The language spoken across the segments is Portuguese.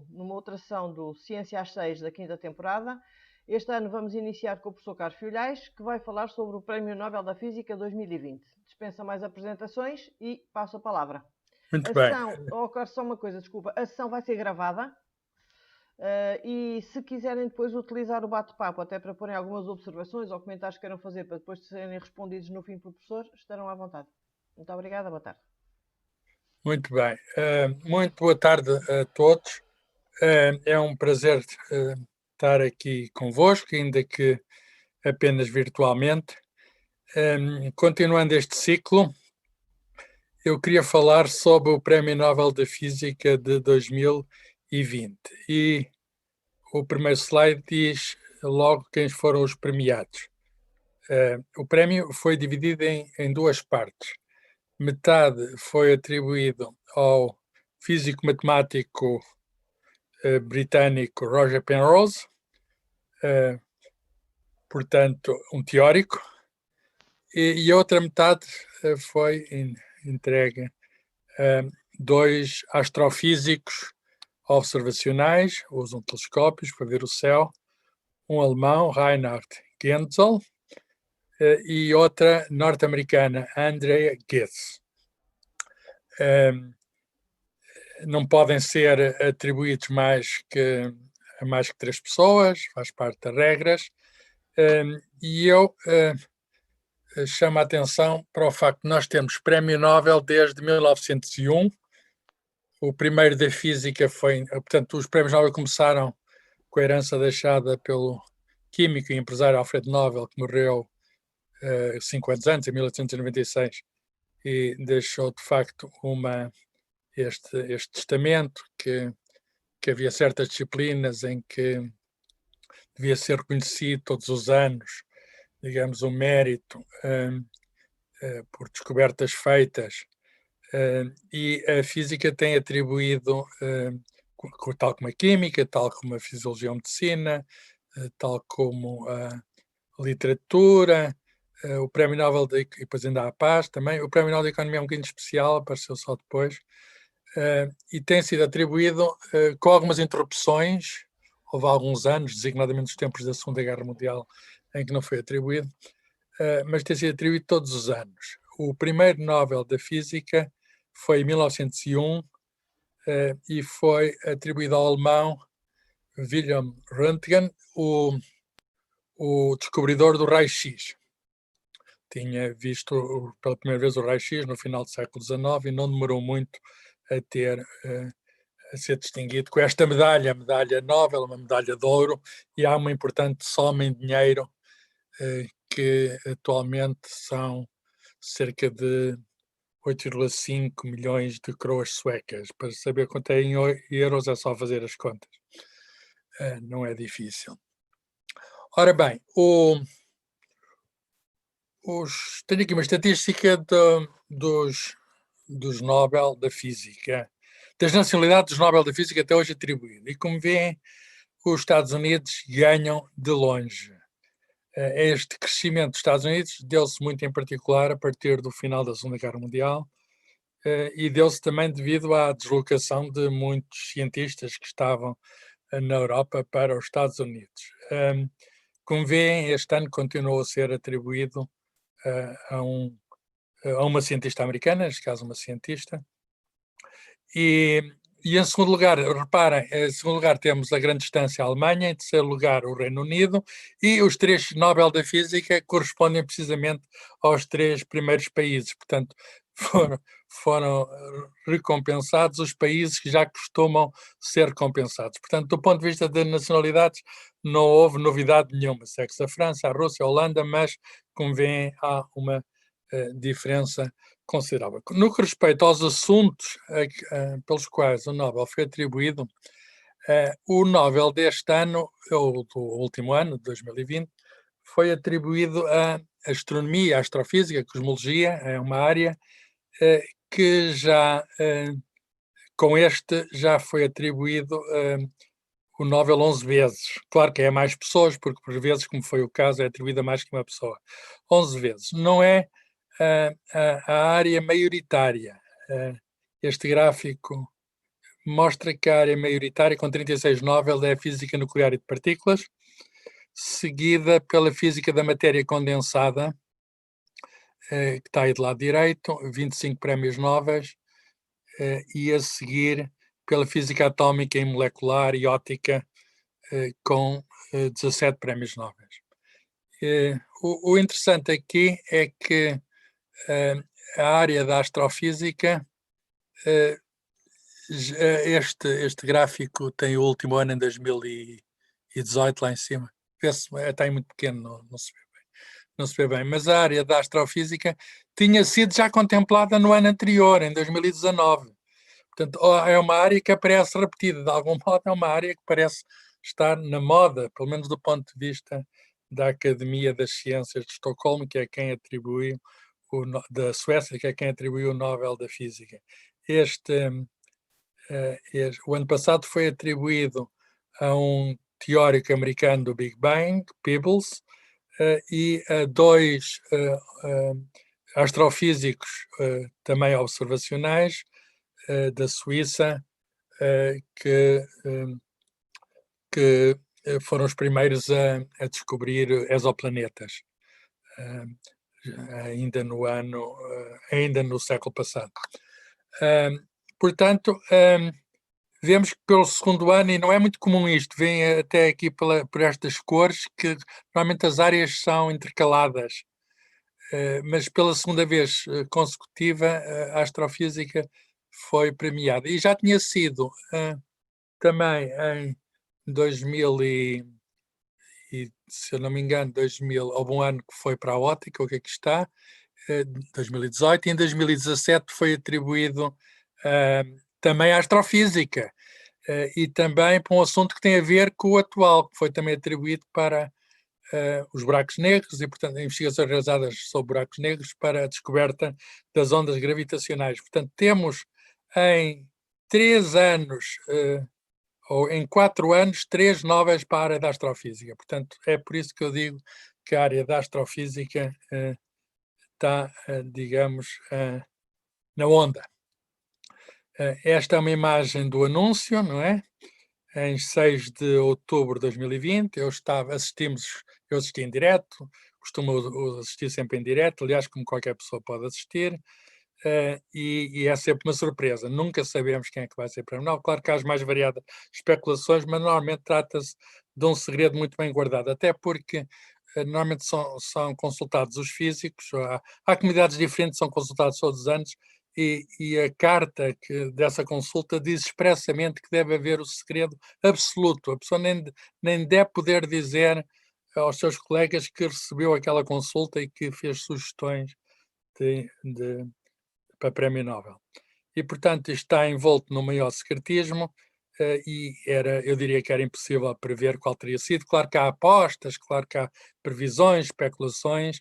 numa outra sessão do Ciência às 6 da quinta temporada. Este ano vamos iniciar com o professor Carlos Filhais, que vai falar sobre o Prémio Nobel da Física 2020. Dispensa mais apresentações e passo a palavra. Muito bem. Só uma coisa, desculpa. A sessão vai ser gravada e se quiserem depois utilizar o bate-papo até para porem algumas observações ou comentários que queiram fazer para depois serem respondidos no fim pelo professor, estarão à vontade. Muito obrigada, boa tarde. Muito bem. Muito boa tarde a todos. É um prazer estar aqui convosco, ainda que apenas virtualmente. Continuando este ciclo, eu queria falar sobre o Prémio Nobel da Física de 2020. E o primeiro slide diz logo quem foram os premiados. O prémio foi dividido em duas partes. Metade foi atribuído ao físico-matemático britânico Roger Penrose, portanto, um teórico, e a outra metade foi entregue a dois astrofísicos observacionais, usam telescópios para ver o céu, um alemão, Reinhard Genzel, e outra norte-americana, Andrea Ghez. Não podem ser atribuídos a mais que 3 pessoas, faz parte das regras, e eu chamo a atenção para o facto de nós termos Prémio Nobel desde 1901. O primeiro da física foi, portanto, os prémios Nobel começaram com a herança deixada pelo químico e empresário Alfred Nobel, que morreu 5 anos antes, em 1896, e deixou de facto este testamento que havia certas disciplinas em que devia ser reconhecido todos os anos, digamos, o mérito por descobertas feitas, e a física tem atribuído, tal como a química, tal como a fisiologia ou medicina, tal como a literatura, o Prémio Nobel e depois ainda há a paz também. O Prémio Nobel da Economia é um bocadinho especial, apareceu só depois, e tem sido atribuído com algumas interrupções. Houve alguns anos, designadamente os tempos da Segunda Guerra Mundial, em que não foi atribuído, mas tem sido atribuído todos os anos. O primeiro Nobel da Física foi em 1901 e foi atribuído ao alemão Wilhelm Röntgen, o descobridor do raio-x. Tinha visto pela primeira vez o raio-x no final do século XIX e não demorou muito a ser distinguido com esta medalha, a medalha Nobel, uma medalha de ouro, e há uma importante soma em dinheiro que atualmente são cerca de 8,5 milhões de coroas suecas. Para saber quanto é em euros é só fazer as contas. Não é difícil. Ora bem, tenho aqui uma estatística dos Nobel da Física, das nacionalidades dos Nobel da Física até hoje atribuídos. E como veem, os Estados Unidos ganham de longe. Este crescimento dos Estados Unidos deu-se muito em particular a partir do final da Segunda Guerra Mundial e deu-se também devido à deslocação de muitos cientistas que estavam na Europa para os Estados Unidos. Como veem, este ano continuou a ser atribuído a uma cientista americana, neste caso uma cientista, e em segundo lugar, reparem, em segundo lugar temos a grande distância a Alemanha, em terceiro lugar o Reino Unido, e os 3 Nobel da Física correspondem precisamente aos 3 primeiros países, portanto foram recompensados os países que já costumam ser recompensados. Portanto, do ponto de vista de nacionalidades, não houve novidade nenhuma, segue-se a França, a Rússia, a Holanda, mas, como veem, há uma diferença considerável. No que respeita aos assuntos pelos quais o Nobel foi atribuído, o Nobel deste ano, ou do último ano, de 2020, foi atribuído à astronomia, à astrofísica, à cosmologia, é uma área que com este já foi atribuído o Nobel 11 vezes. Claro que é mais pessoas, porque por vezes, como foi o caso, é atribuída a mais que uma pessoa. 11 vezes. Não é a área maioritária. Este gráfico mostra que a área maioritária, com 36 Nobel, é a física nuclear e de partículas, seguida pela física da matéria condensada, que está aí do lado direito, 25 prémios Nobel, e a seguir pela física atómica e molecular e óptica, com 17 prémios Nobel. O interessante aqui é que a área da astrofísica, este gráfico tem o último ano em 2018 lá em cima. Está aí muito pequeno, não se vê bem, mas a área da astrofísica tinha sido já contemplada no ano anterior, em 2019. Portanto, é uma área que aparece repetida, de algum modo é uma área que parece estar na moda, pelo menos do ponto de vista da Academia das Ciências de Estocolmo, que é quem atribuiu, da Suécia, que é quem atribuiu o Nobel da Física. O ano passado foi atribuído a um teórico americano do Big Bang, Peebles, e a dois astrofísicos também observacionais da Suíça, que foram os primeiros a descobrir exoplanetas, ainda no século passado. Portanto, vemos que pelo segundo ano, e não é muito comum isto, vem até aqui por estas cores, que normalmente as áreas são intercaladas, mas pela segunda vez consecutiva a astrofísica foi premiada. E já tinha sido também em 2000 se eu não me engano, 2000, houve um ano que foi para a óptica, o que aqui está, 2018, e em 2017 foi atribuído também à astrofísica, e também para um assunto que tem a ver com o atual, que foi também atribuído para os buracos negros e, portanto, investigações realizadas sobre buracos negros para a descoberta das ondas gravitacionais. Portanto, temos em 3 anos, ou em 4 anos, 3 Nobéis para a área da astrofísica. Portanto, é por isso que eu digo que a área da astrofísica está, digamos, na onda. Esta é uma imagem do anúncio, não é? Em 6 de outubro de 2020, eu assisti em direto, costumo assistir sempre em direto, aliás, como qualquer pessoa pode assistir, e é sempre uma surpresa. Nunca sabemos quem é que vai ser prémio Nobel. Claro que há as mais variadas especulações, mas normalmente trata-se de um segredo muito bem guardado, até porque normalmente são consultados os físicos, há comunidades diferentes, são consultados todos os anos, e a carta dessa consulta diz expressamente que deve haver o segredo absoluto. A pessoa nem deve poder dizer aos seus colegas que recebeu aquela consulta e que fez sugestões para prémio Nobel. E, portanto, isto está envolto no maior secretismo, e eu diria que era impossível prever qual teria sido. Claro que há apostas, claro que há previsões, especulações,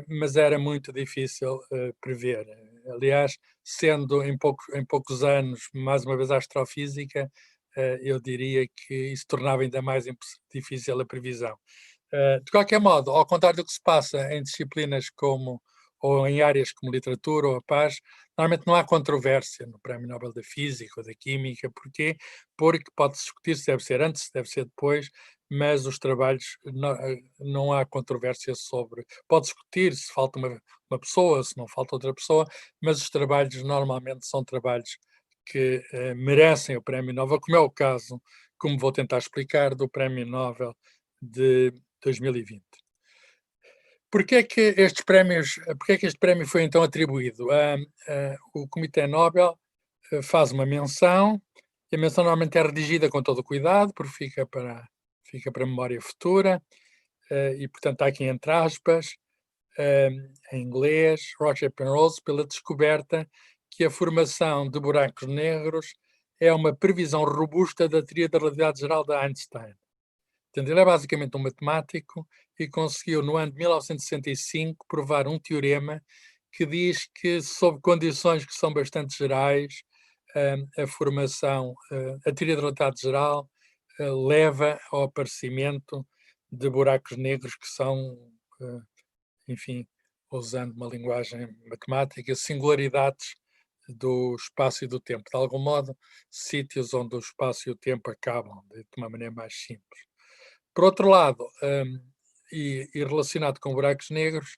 mas era muito difícil prever. Aliás, sendo em poucos anos, mais uma vez, a astrofísica, eu diria que isso tornava ainda mais difícil a previsão. De qualquer modo, ao contrário do que se passa em disciplinas ou em áreas como literatura ou a paz, normalmente não há controvérsia no Prémio Nobel da Física ou da Química. Porquê? Porque pode-se discutir se deve ser antes, se deve ser depois, mas os trabalhos, não há controvérsia sobre. Pode discutir se falta uma pessoa, se não falta outra pessoa, mas os trabalhos normalmente são trabalhos que merecem o Prémio Nobel, como é o caso, como vou tentar explicar, do Prémio Nobel de 2020. Porquê é que este prémio foi então atribuído? O Comitê Nobel faz uma menção, e a menção normalmente é redigida com todo o cuidado, porque fica para a memória futura, e portanto está aqui entre aspas, em inglês, Roger Penrose, pela descoberta que a formação de buracos negros é uma previsão robusta da teoria da relatividade geral de Einstein. Portanto, ele é basicamente um matemático e conseguiu, no ano de 1965, provar um teorema que diz que, sob condições que são bastante gerais, a teoria da relatividade geral leva ao aparecimento de buracos negros que são, enfim, usando uma linguagem matemática, singularidades do espaço e do tempo. De algum modo, sítios onde o espaço e o tempo acabam, de uma maneira mais simples. Por outro lado, e relacionado com buracos negros,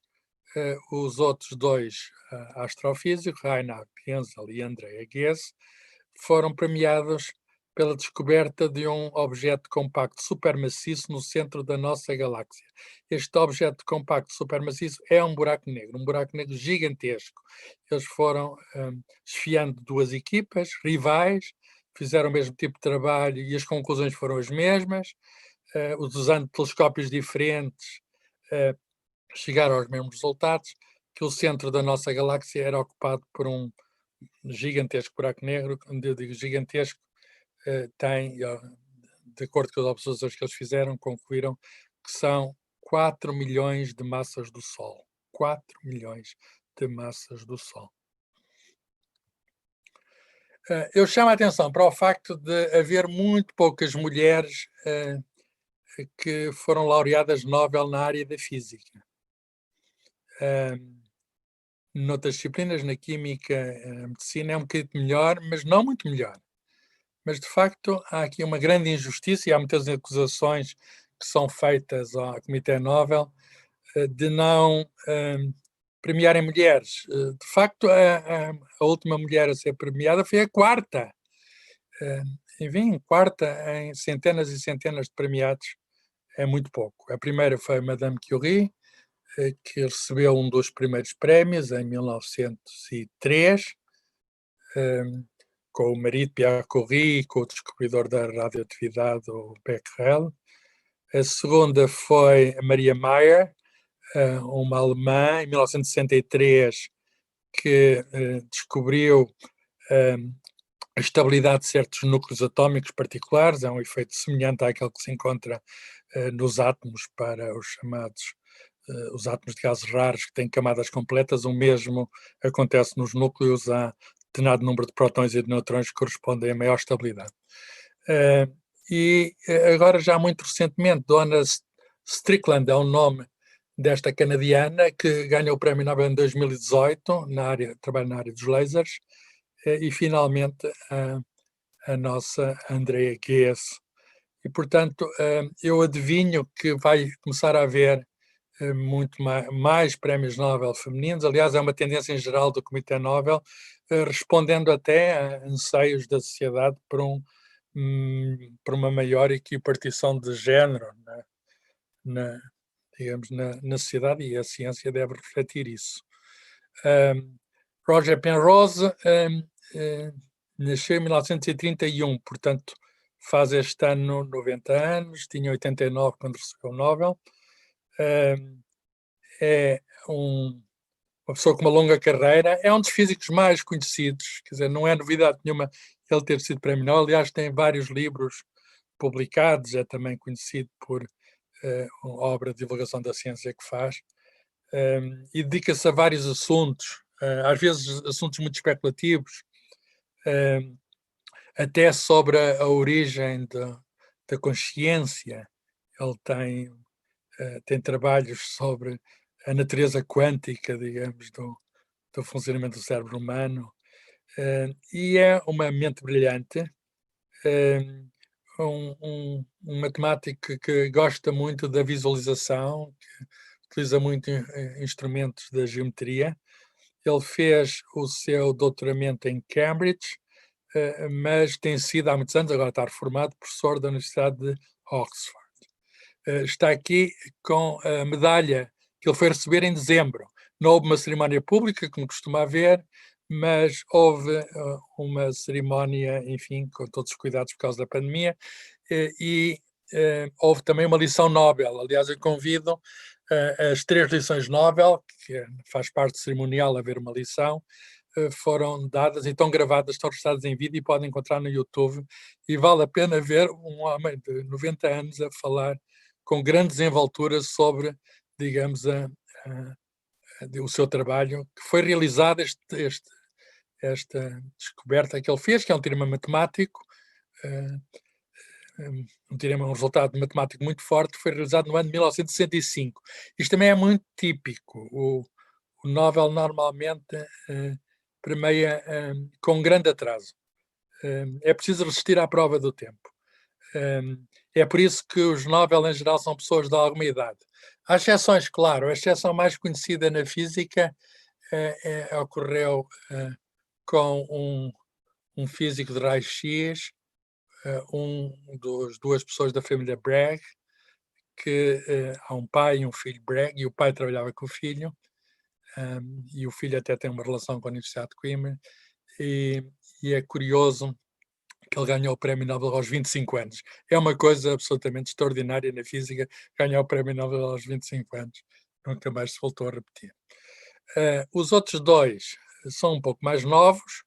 os outros dois astrofísicos, Reinhard Genzel e Andrea Ghez, foram premiados pela descoberta de um objeto compacto supermaciço no centro da nossa galáxia. Este objeto compacto supermaciço é um buraco negro gigantesco. Eles foram esfiando duas equipas rivais, fizeram o mesmo tipo de trabalho e as conclusões foram as mesmas, usando telescópios diferentes, chegaram aos mesmos resultados, que o centro da nossa galáxia era ocupado por um gigantesco buraco negro. Quando eu digo gigantesco, tem, de acordo com as observações que eles fizeram, concluíram que são 4 milhões de massas do Sol. 4 milhões de massas do Sol. Eu chamo a atenção para o facto de haver muito poucas mulheres que foram laureadas Nobel na área da física. Noutras disciplinas, na química, na medicina, é um bocadinho melhor, mas não muito melhor. Mas, de facto, há aqui uma grande injustiça e há muitas acusações que são feitas ao Comitê Nobel de não premiarem mulheres. De facto, a última mulher a ser premiada foi a quarta. Enfim, quarta em centenas e centenas de premiados é muito pouco. A primeira foi a Madame Curie, que recebeu um dos primeiros prémios em 1903, com o marido Pierre Curie e com o descobridor da radioatividade, o Becquerel. A segunda foi a Maria Mayer, uma alemã, em 1963, que descobriu a estabilidade de certos núcleos atómicos particulares. É um efeito semelhante àquele que se encontra nos átomos para os chamados os átomos de gases raros que têm camadas completas. O mesmo acontece nos núcleos. Há determinado número de prótons e de neutrões que correspondem a maior estabilidade. E agora, já muito recentemente, Donna Strickland é o nome desta canadiana que ganhou o Prémio Nobel em 2018, trabalho na área dos lasers, e finalmente a nossa Andrea Ghez. E, portanto, eu adivinho que vai começar a haver muito mais prémios Nobel femininos. Aliás, é uma tendência em geral do Comitê Nobel, respondendo até a anseios da sociedade por uma maior equipartição de género digamos, na sociedade, e a ciência deve refletir isso. Roger Penrose nasceu em 1931, portanto faz este ano 90 anos, tinha 89 quando recebeu o Nobel. É uma pessoa com uma longa carreira, é um dos físicos mais conhecidos, quer dizer, não é novidade nenhuma ele ter sido prémio Nobel. Aliás, tem vários livros publicados, é também conhecido por uma obra de divulgação da ciência que faz, e dedica-se a vários assuntos, às vezes assuntos muito especulativos, até sobre a origem da consciência. Ele tem trabalhos sobre a natureza quântica, digamos, do funcionamento do cérebro humano, e é uma mente brilhante, um matemático que gosta muito da visualização, que utiliza muito instrumentos da geometria. Ele fez o seu doutoramento em Cambridge, mas tem sido há muitos anos, agora está reformado, professor da Universidade de Oxford. Está aqui com a medalha que ele foi receber em dezembro. Não houve uma cerimónia pública, como costuma haver, mas houve uma cerimónia, enfim, com todos os cuidados por causa da pandemia, e houve também uma lição Nobel. Aliás, eu convido as 3 lições Nobel, que faz parte do cerimonial haver uma lição, foram dadas e estão gravadas, estão registradas em vídeo e podem encontrar no YouTube, e vale a pena ver um homem de 90 anos a falar com grande desenvoltura sobre, digamos, o seu trabalho, que foi realizado esta descoberta que ele fez, que é um teorema matemático, um resultado matemático muito forte, foi realizado no ano de 1965. Isto também é muito típico. O Nobel normalmente permeia com grande atraso. É preciso resistir à prova do tempo. É por isso que os Nobel, em geral, são pessoas de alguma idade. Há exceções, claro. A exceção mais conhecida na física ocorreu com um físico de raio-x, duas pessoas da família Bragg, que há um pai e um filho Bragg, e o pai trabalhava com o filho, e o filho até tem uma relação com a Universidade de Coimbra, e é curioso que ele ganhou o Prémio Nobel aos 25 anos. É uma coisa absolutamente extraordinária na física, ganhar o Prémio Nobel aos 25 anos. Nunca mais se voltou a repetir. Os outros dois são um pouco mais novos.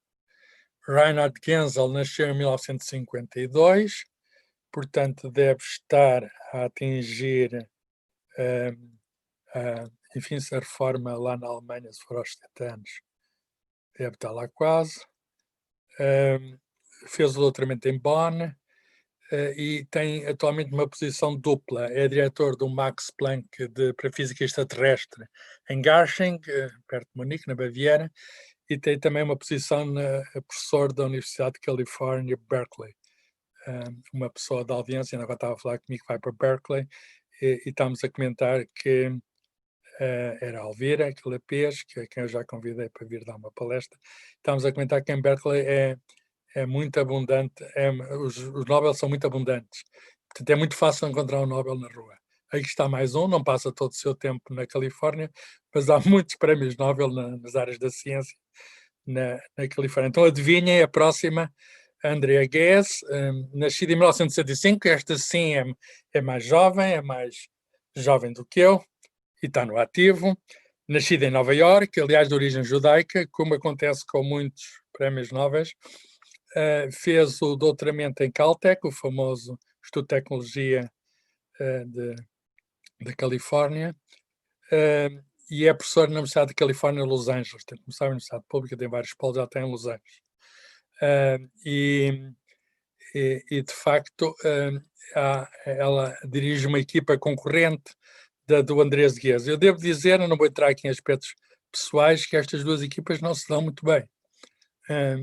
Reinhard Genzel nasceu em 1952, portanto deve estar a atingir, enfim, se a reforma lá na Alemanha, se for aos 7 anos, deve estar lá quase. Fez o doutoramento em Bonn e tem atualmente uma posição dupla. É diretor do Max Planck para Física Extraterrestre em Garching, perto de Munique, na Baviera, e tem também uma posição professor da Universidade de Califórnia, Berkeley. Uma pessoa da audiência agora estava a falar comigo que vai para Berkeley e estamos a comentar que era a Alvira Quilapês, que é quem eu já convidei para vir dar uma palestra. Estamos a comentar que em Berkeley é muito abundante, os Nobel são muito abundantes, portanto é muito fácil encontrar um Nobel na rua. Aí está mais um, não passa todo o seu tempo na Califórnia, mas há muitos prémios Nobel nas áreas da ciência na Califórnia. Então adivinhem, a próxima, Andrea Ghez, nascida em 1965, esta sim é mais jovem do que eu, e está no ativo, nascida em Nova Iorque, aliás de origem judaica, como acontece com muitos prémios Nobel. Fez o doutoramento em Caltech, o famoso Instituto de Tecnologia da Califórnia, e é professor na Universidade de Califórnia, Los Angeles. Tem começado a Universidade Pública, tem vários polos, já tem em Los Angeles. E de facto, ela dirige uma equipa concorrente do Andrés Ghez. Eu devo dizer, eu não vou entrar aqui em aspectos pessoais, que estas duas equipas não se dão muito bem.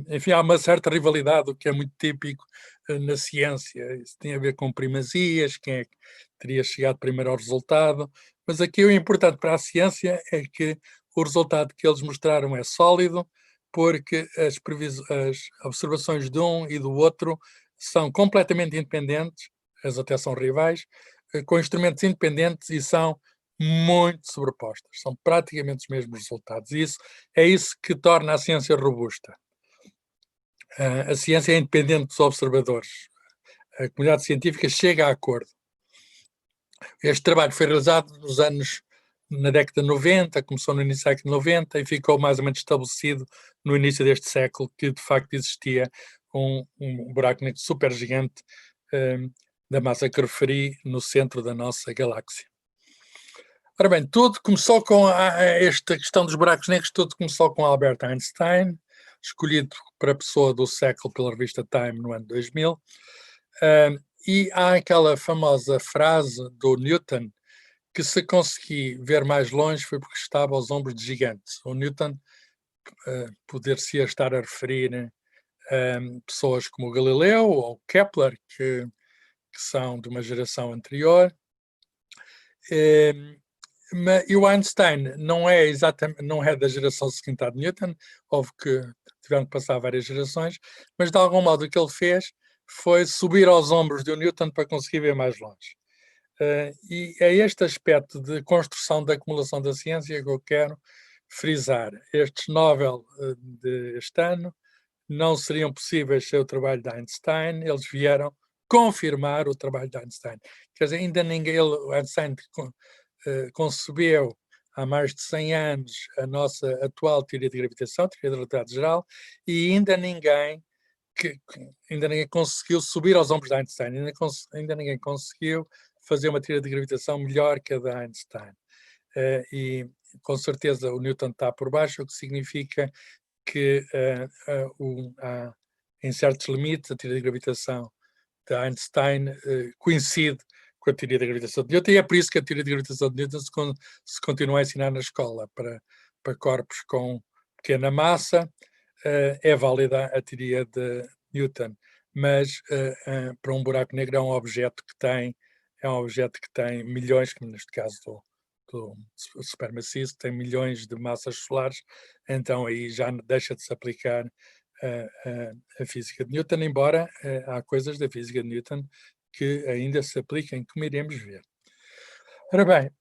Enfim, há uma certa rivalidade, o que é muito típico na ciência. Isso tem a ver com primazias, quem é que teria chegado primeiro ao resultado. Mas aqui o importante para a ciência é que o resultado que eles mostraram é sólido, porque as observações de um e do outro são completamente independentes, elas até são rivais, com instrumentos independentes e são muito sobrepostas. São praticamente os mesmos resultados. E é isso que torna a ciência robusta. A ciência é independente dos observadores. A comunidade científica chega a acordo. Este trabalho foi realizado na década de 90, começou no início do século 90 e ficou mais ou menos estabelecido no início deste século, que de facto existia um buraco negro supergigante da massa que referi no centro da nossa galáxia. Ora bem, tudo começou com esta questão dos buracos negros, tudo começou com Albert Einstein, escolhido para a pessoa do século pela revista Time no ano 2000. E há aquela famosa frase do Newton, que se consegui ver mais longe foi porque estava aos ombros de gigantes. O Newton poder-se estar a referir a pessoas como o Galileu ou Kepler, que são de uma geração anterior. E o Einstein não é da geração seguinte à de Newton, houve que tiveram que passar várias gerações, mas de algum modo o que ele fez foi subir aos ombros de Newton para conseguir ver mais longe. E é este aspecto de construção da acumulação da ciência que eu quero frisar. Estes Nobel deste ano não seriam possíveis sem o trabalho de Einstein, eles vieram confirmar o trabalho de Einstein. Quer dizer, ainda ninguém, Einstein concebeu há mais de 100 anos a nossa atual teoria de gravitação, teoria da relatividade geral, e ainda ninguém conseguiu subir aos ombros de Einstein, ainda ninguém conseguiu fazer uma teoria de gravitação melhor que a da Einstein. E com certeza o Newton está por baixo, o que significa que em certos limites a teoria de gravitação de Einstein coincide com a teoria da gravitação de Newton, e é por isso que a teoria de gravitação de Newton se continua a ensinar na escola para corpos com pequena massa, é válida a teoria de Newton, mas para um buraco negro é um objeto que tem milhões, como neste caso do supermaciço, tem milhões de massas solares, então aí já deixa de se aplicar a física de Newton, embora há coisas da física de Newton que ainda se aplicam, como iremos ver. Ora bem,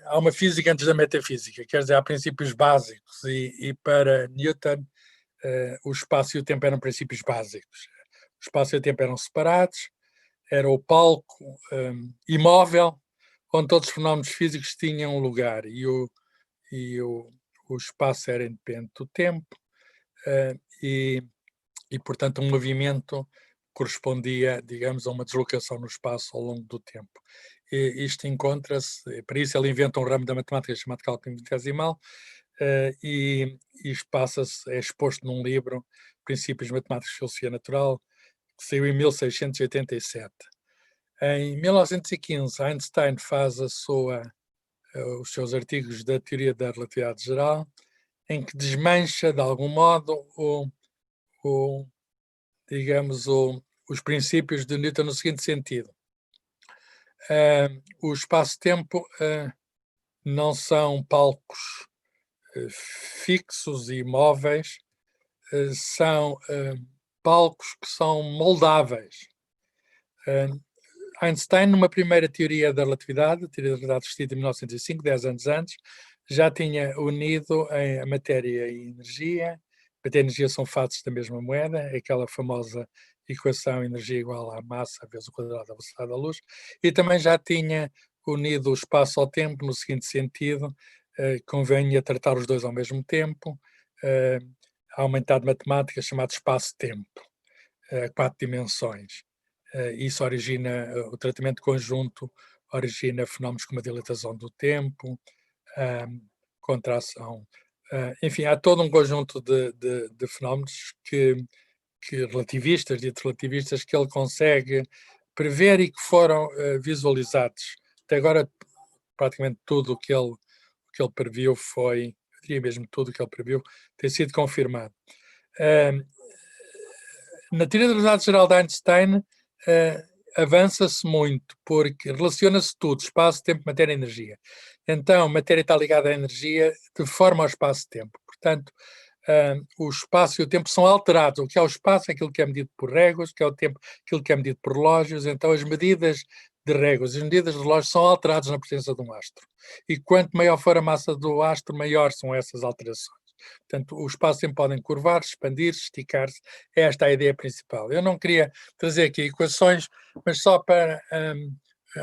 há uma física antes da metafísica, quer dizer, há princípios básicos, e para Newton o espaço e o tempo eram princípios básicos. O espaço e o tempo eram separados, era o palco imóvel, onde todos os fenómenos físicos tinham um lugar, e o espaço era independente do tempo, e, portanto, um movimento correspondia, digamos, a uma deslocação no espaço ao longo do tempo. E isto encontra-se, para isso ele inventa um ramo da matemática chamado cálculo infinitesimal, e é exposto num livro, Princípios Matemáticos de Filosofia Natural, que saiu em 1687. Em 1915, Einstein faz os seus artigos da teoria da relatividade geral, em que desmancha, de algum modo, os princípios de Newton no seguinte sentido. O espaço-tempo não são palcos fixos e móveis, são palcos que são moldáveis. Einstein, numa primeira teoria da relatividade, a teoria da relatividade vestida em 1905, 10 anos antes, já tinha unido a matéria e a energia. Matéria e energia são fatos da mesma moeda, aquela famosa equação energia igual à massa vezes o quadrado da velocidade da luz, e também já tinha unido o espaço ao tempo no seguinte sentido: convém tratar os dois ao mesmo tempo, aumentado matemática chamado espaço-tempo, 4 dimensões. Isso origina, o tratamento conjunto origina fenómenos como a dilatação do tempo, contração, enfim, há todo um conjunto de fenómenos que relativistas, ditos relativistas, que ele consegue prever e que foram visualizados. Até agora, praticamente tudo o que ele previu eu diria mesmo tudo o que ele previu, tem sido confirmado. Na teoria da relatividade geral de Einstein, avança-se muito, porque relaciona-se tudo, espaço, tempo, matéria e energia. Então, matéria está ligada à energia de forma ao espaço-tempo. Portanto, o espaço e o tempo são alterados. O que é o espaço é aquilo que é medido por réguas, o que é o tempo aquilo que é medido por relógios. Então, as medidas de réguas e as medidas de relógios são alteradas na presença de um astro. E quanto maior for a massa do astro, maior são essas alterações. Portanto, o espaço sempre podem curvar-se, expandir-se, esticar-se. Esta é a ideia principal. Eu não queria trazer aqui equações, mas só para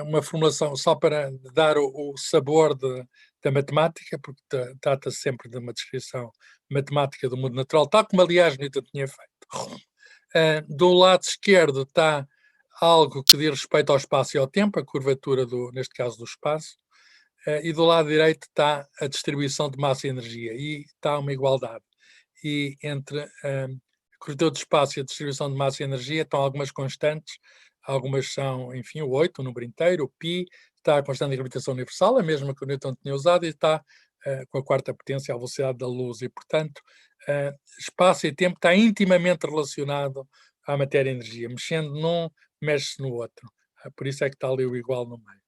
uma formulação, só para dar o sabor da matemática, porque trata-se sempre de uma descrição matemática do mundo natural, tal como, aliás, Newton tinha feito. Do lado esquerdo está algo que diz respeito ao espaço e ao tempo, a curvatura, neste caso, do espaço. E do lado direito está a distribuição de massa e energia, e está uma igualdade. E entre a curvatura do espaço e a distribuição de massa e energia estão algumas constantes, algumas são, enfim, o 8, o número inteiro, o π, está a constante de gravitação universal, a mesma que o Newton tinha usado, e está com a quarta potência, a velocidade da luz, e, portanto, espaço e tempo está intimamente relacionado à matéria e energia. Mexendo num, mexe-se no outro. Por isso é que está ali o igual no meio.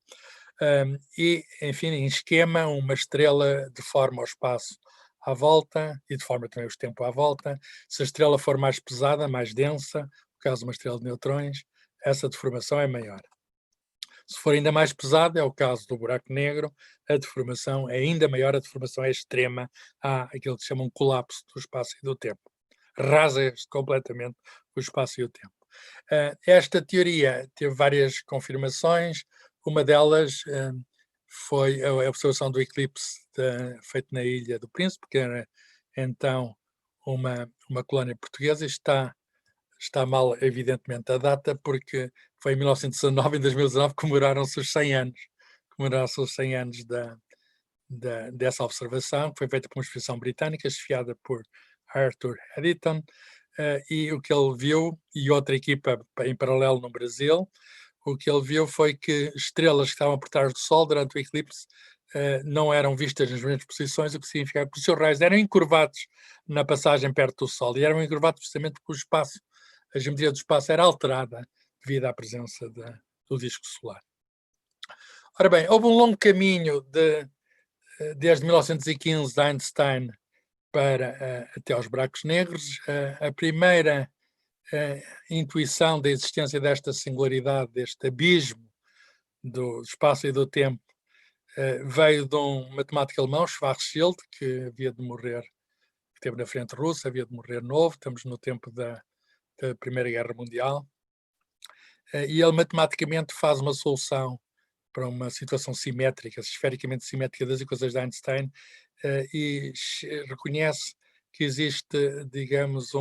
E, enfim, em esquema, uma estrela deforma o espaço à volta e deforma também o tempo à volta. Se a estrela for mais pesada, mais densa, no caso de uma estrela de neutrões, essa deformação é maior. Se for ainda mais pesada, é o caso do buraco negro, a deformação é ainda maior, a deformação é extrema, há aquilo que se chama um colapso do espaço e do tempo. Rasa completamente o espaço e o tempo. Esta teoria teve várias confirmações. Uma delas foi a observação do eclipse feito na Ilha do Príncipe, que era então uma colónia portuguesa. Está mal, evidentemente, a data, porque foi em 1919, em 2019, comemoraram-se os 100 anos. Comemoraram-se os 100 anos dessa observação, que foi feita por uma expedição britânica, chefiada por Arthur Eddington, e o que ele viu, e outra equipa em paralelo no Brasil, o que ele viu foi que estrelas que estavam por trás do Sol durante o eclipse não eram vistas nas mesmas posições, o que significa que os seus raios eram encurvados na passagem perto do Sol, e eram encurvados precisamente porque o espaço, a geometria do espaço era alterada devido à presença do disco solar. Ora bem, houve um longo caminho desde 1915 de Einstein para até aos buracos negros. A primeira intuição da existência desta singularidade, deste abismo do espaço e do tempo, veio de um matemático alemão, Schwarzschild, que havia de morrer, que esteve na frente russa, havia de morrer novo, estamos no tempo da Primeira Guerra Mundial, e ele matematicamente faz uma solução para uma situação simétrica, esfericamente simétrica das equações de Einstein, e reconhece que existe, digamos,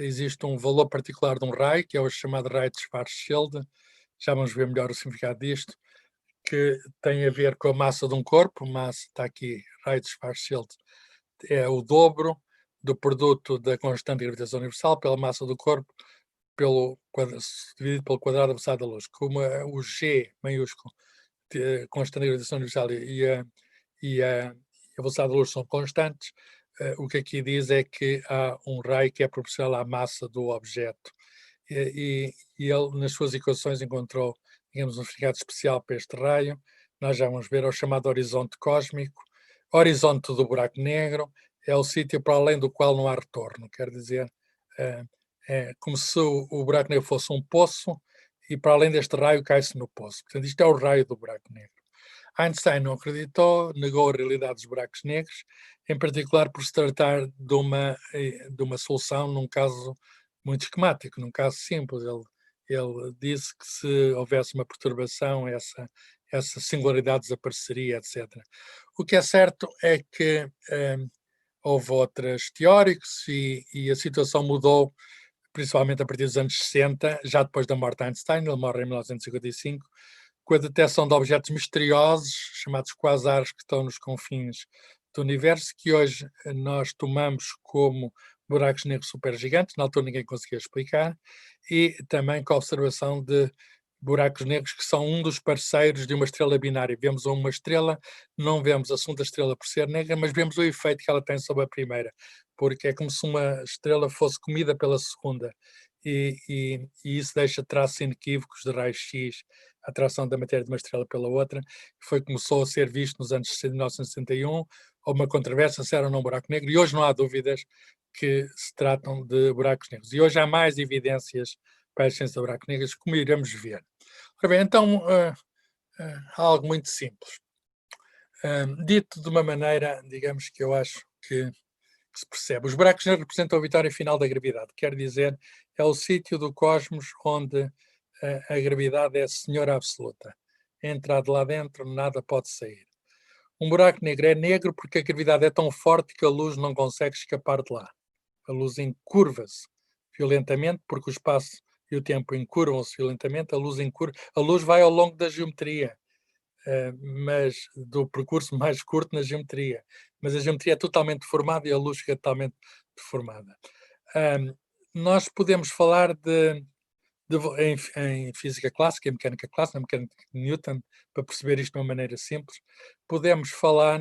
existe um valor particular de um raio, que é o chamado raio de Schwarzschild, já vamos ver melhor o significado disto, que tem a ver com a massa de um corpo. Massa, está aqui, raio de Schwarzschild, é o dobro do produto da constante de gravitação universal pela massa do corpo, dividido pelo quadrado da velocidade da luz. Como o G maiúsculo, constante de gravitação universal, e a velocidade da luz são constantes, o que aqui diz é que há um raio que é proporcional à massa do objeto. E ele, nas suas equações, encontrou, digamos, um significado especial para este raio. Nós já vamos ver, é o chamado horizonte cósmico. Horizonte do buraco negro é o sítio para além do qual não há retorno. Quer dizer, é como se o buraco negro fosse um poço e para além deste raio cai-se no poço. Portanto, isto é o raio do buraco negro. Einstein não acreditou, negou a realidade dos buracos negros, em particular por se tratar de uma solução num caso muito esquemático, num caso simples. Ele disse que se houvesse uma perturbação, essa singularidade desapareceria, etc. O que é certo é que houve outros teóricos e a situação mudou, principalmente a partir dos anos 60, já depois da morte de Einstein. Ele morre em 1955, com a detecção de objetos misteriosos, chamados quasares, que estão nos confins do universo, que hoje nós tomamos como buracos negros supergigantes. Na altura ninguém conseguia explicar, e também com a observação de buracos negros que são um dos parceiros de uma estrela binária. Vemos uma estrela, não vemos a segunda estrela por ser negra, mas vemos o efeito que ela tem sobre a primeira, porque é como se uma estrela fosse comida pela segunda, e isso deixa traços inequívocos de raio-x, a atração da matéria de uma estrela pela outra. Começou a ser visto nos anos 1961, houve uma controvérsia se era ou não um buraco negro, e hoje não há dúvidas que se tratam de buracos negros. E hoje há mais evidências para a existência de buracos negros, como iremos ver. Ora bem, então, algo muito simples. Dito de uma maneira, digamos, que eu acho que se percebe. Os buracos negros representam a vitória final da gravidade, quer dizer, é o sítio do cosmos onde a gravidade é a senhora absoluta. Entrado lá dentro, nada pode sair. Um buraco negro é negro porque a gravidade é tão forte que a luz não consegue escapar de lá. A luz encurva-se violentamente, porque o espaço e o tempo encurvam-se violentamente, a luz vai ao longo da geometria, mas do percurso mais curto na geometria. Mas a geometria é totalmente deformada e a luz fica totalmente deformada. Nós podemos falar em física clássica, em mecânica clássica, na mecânica de Newton, para perceber isto de uma maneira simples, podemos falar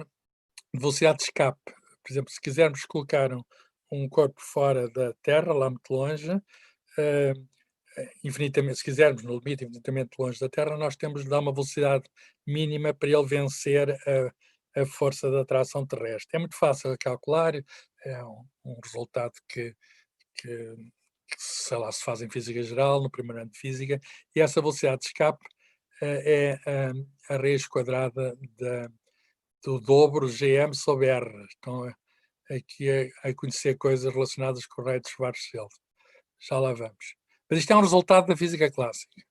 de velocidade de escape. Por exemplo, se quisermos colocar um corpo fora da Terra, lá muito longe, infinitamente, se quisermos, no limite infinitamente longe da Terra, nós temos de dar uma velocidade mínima para ele vencer a força da atração terrestre. É muito fácil de calcular, é um resultado que sei lá, se faz em Física Geral, no primeiro ano de Física, e essa velocidade de escape é a raiz quadrada do dobro GM sobre R. Então, aqui a conhecer coisas relacionadas com o raio de Schwarzschild. Já lá vamos. Mas isto é um resultado da física clássica.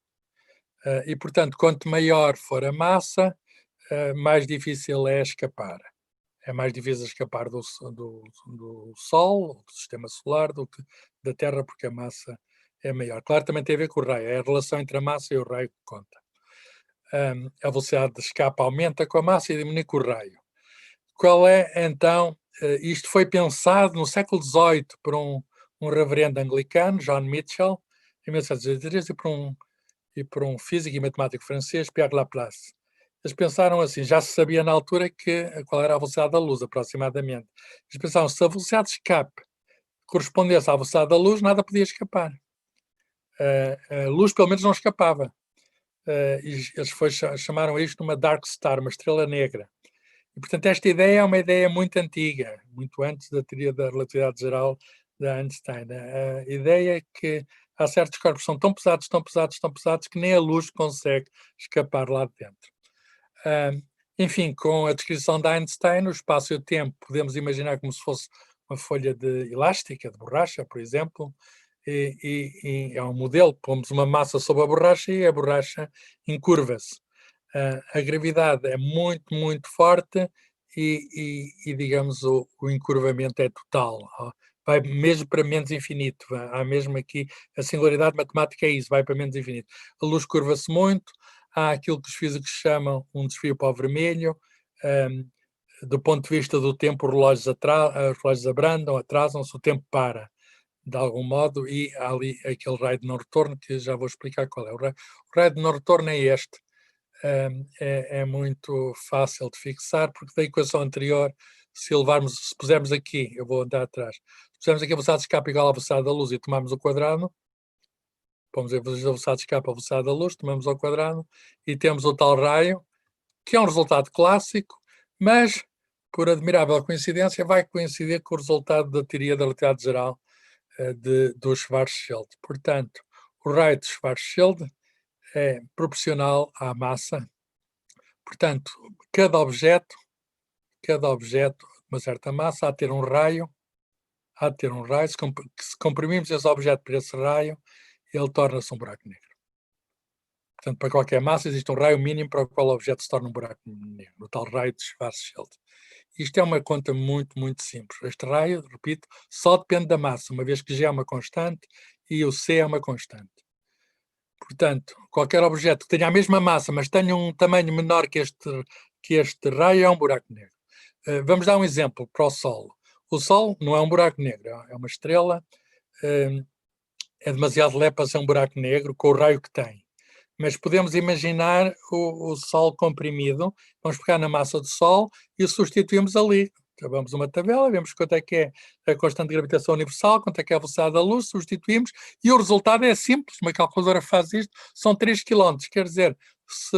E, portanto, quanto maior for a massa, mais difícil é escapar. É mais difícil escapar do Sol, do Sistema Solar, do que da Terra, porque a massa é maior. Claro, também tem a ver com o raio. É a relação entre a massa e o raio que conta. A velocidade de escape aumenta com a massa e diminui com o raio. Qual é, então, isto foi pensado no século XVIII por um reverendo anglicano, John Mitchell, em 1783, e por um físico e matemático francês, Pierre Laplace. eles pensaram assim, já se sabia na altura qual era a velocidade da luz, aproximadamente. Eles pensaram, se a velocidade de escape correspondesse à velocidade da luz, nada podia escapar. A luz, pelo menos, não escapava. E eles chamaram isto uma dark star, uma estrela negra. E, portanto, esta ideia é uma ideia muito antiga, muito antes da teoria da relatividade geral de Einstein. A ideia é que há certos corpos que são tão pesados, tão pesados, tão pesados, que nem a luz consegue escapar lá de dentro. Enfim, com a descrição de Einstein, o espaço e o tempo podemos imaginar como se fosse uma folha de elástica, de borracha, por exemplo, e é um modelo, pomos uma massa sobre a borracha e a borracha encurva-se. A gravidade é muito, muito forte e digamos, o encurvamento é total. Vai mesmo para menos infinito. Há mesmo aqui, a singularidade matemática é isso, vai para menos infinito. A luz curva-se muito, há aquilo que os físicos chamam um desvio para o vermelho. Do ponto de vista do tempo, os relógios abrandam, atrasam-se, o tempo para, de algum modo, e há ali aquele raio de não retorno, que já vou explicar qual é. O raio de não retorno é este. É muito fácil de fixar, porque da equação anterior, se pusermos aqui, eu vou andar atrás, se pusermos aqui a velocidade de escape igual à velocidade da luz e tomarmos o quadrado, pomos a velocidade de escape à velocidade da luz, tomamos ao quadrado e temos o tal raio, que é um resultado clássico, mas, por admirável coincidência, vai coincidir com o resultado da teoria da relatividade geral do Schwarzschild. Portanto, o raio de Schwarzschild é proporcional à massa. Portanto, cada objeto de uma certa massa há de ter um raio, se comprimirmos esse objeto por esse raio, ele torna-se um buraco negro. Portanto, para qualquer massa existe um raio mínimo para o qual o objeto se torna um buraco negro, o tal raio de Schwarzschild. Isto é uma conta muito, muito simples. Este raio, repito, só depende da massa, uma vez que G é uma constante e o C é uma constante. Portanto, qualquer objeto que tenha a mesma massa, mas tenha um tamanho menor que este raio, é um buraco negro. Vamos dar um exemplo para o Sol. O Sol não é um buraco negro, é uma estrela, é demasiado leve para ser um buraco negro com o raio que tem. Mas podemos imaginar o Sol comprimido, vamos pegar na massa do Sol e o substituímos ali. Vamos uma tabela, vemos quanto é que é a constante de gravitação universal, quanto é que é a velocidade da luz, substituímos, e o resultado é simples, uma calculadora faz isto, são 3 km. Quer dizer, se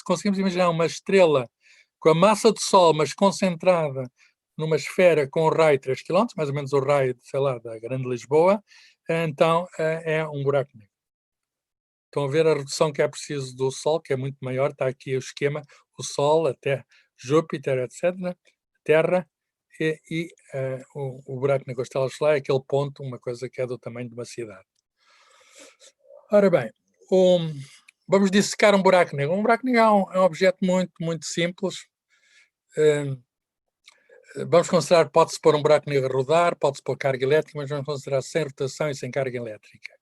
conseguimos imaginar uma estrela com a massa do Sol, mas concentrada numa esfera com um raio de 3 km, mais ou menos o raio, sei lá, da Grande Lisboa, então é um buraco negro. Estão a ver a redução que é preciso do Sol, que é muito maior, está aqui o esquema, o Sol, a Terra, Júpiter, etc., a Terra e o buraco negro estelar solar é aquele ponto, uma coisa que é do tamanho de uma cidade. Ora bem, vamos dissecar um buraco negro. Um buraco negro é um objeto muito, muito simples. Vamos considerar, pode-se pôr um buraco negro a rodar, pode-se pôr carga elétrica, mas vamos considerar sem rotação e sem carga elétrica.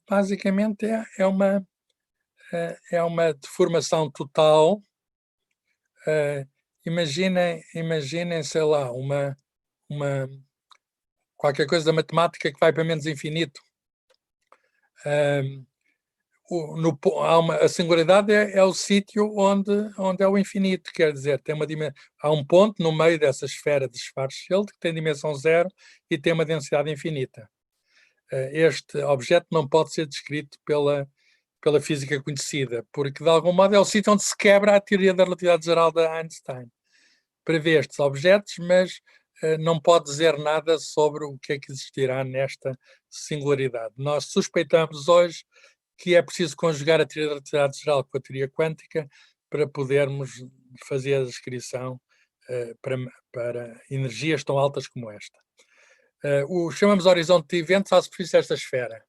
Basicamente é uma deformação total. Imaginem, sei lá, qualquer coisa da matemática que vai para menos infinito. A singularidade é o sítio onde é o infinito, quer dizer, há um ponto no meio dessa esfera de Schwarzschild que tem dimensão zero e tem uma densidade infinita. Este objeto não pode ser descrito pela física conhecida, porque de algum modo é o sítio onde se quebra a teoria da relatividade geral de Einstein. Prevê estes objetos, mas não pode dizer nada sobre o que é que existirá nesta singularidade. Nós suspeitamos hoje que é preciso conjugar a teoria da relatividade geral com a teoria quântica para podermos fazer a descrição para energias tão altas como esta. Chamamos horizonte de eventos à superfície desta esfera.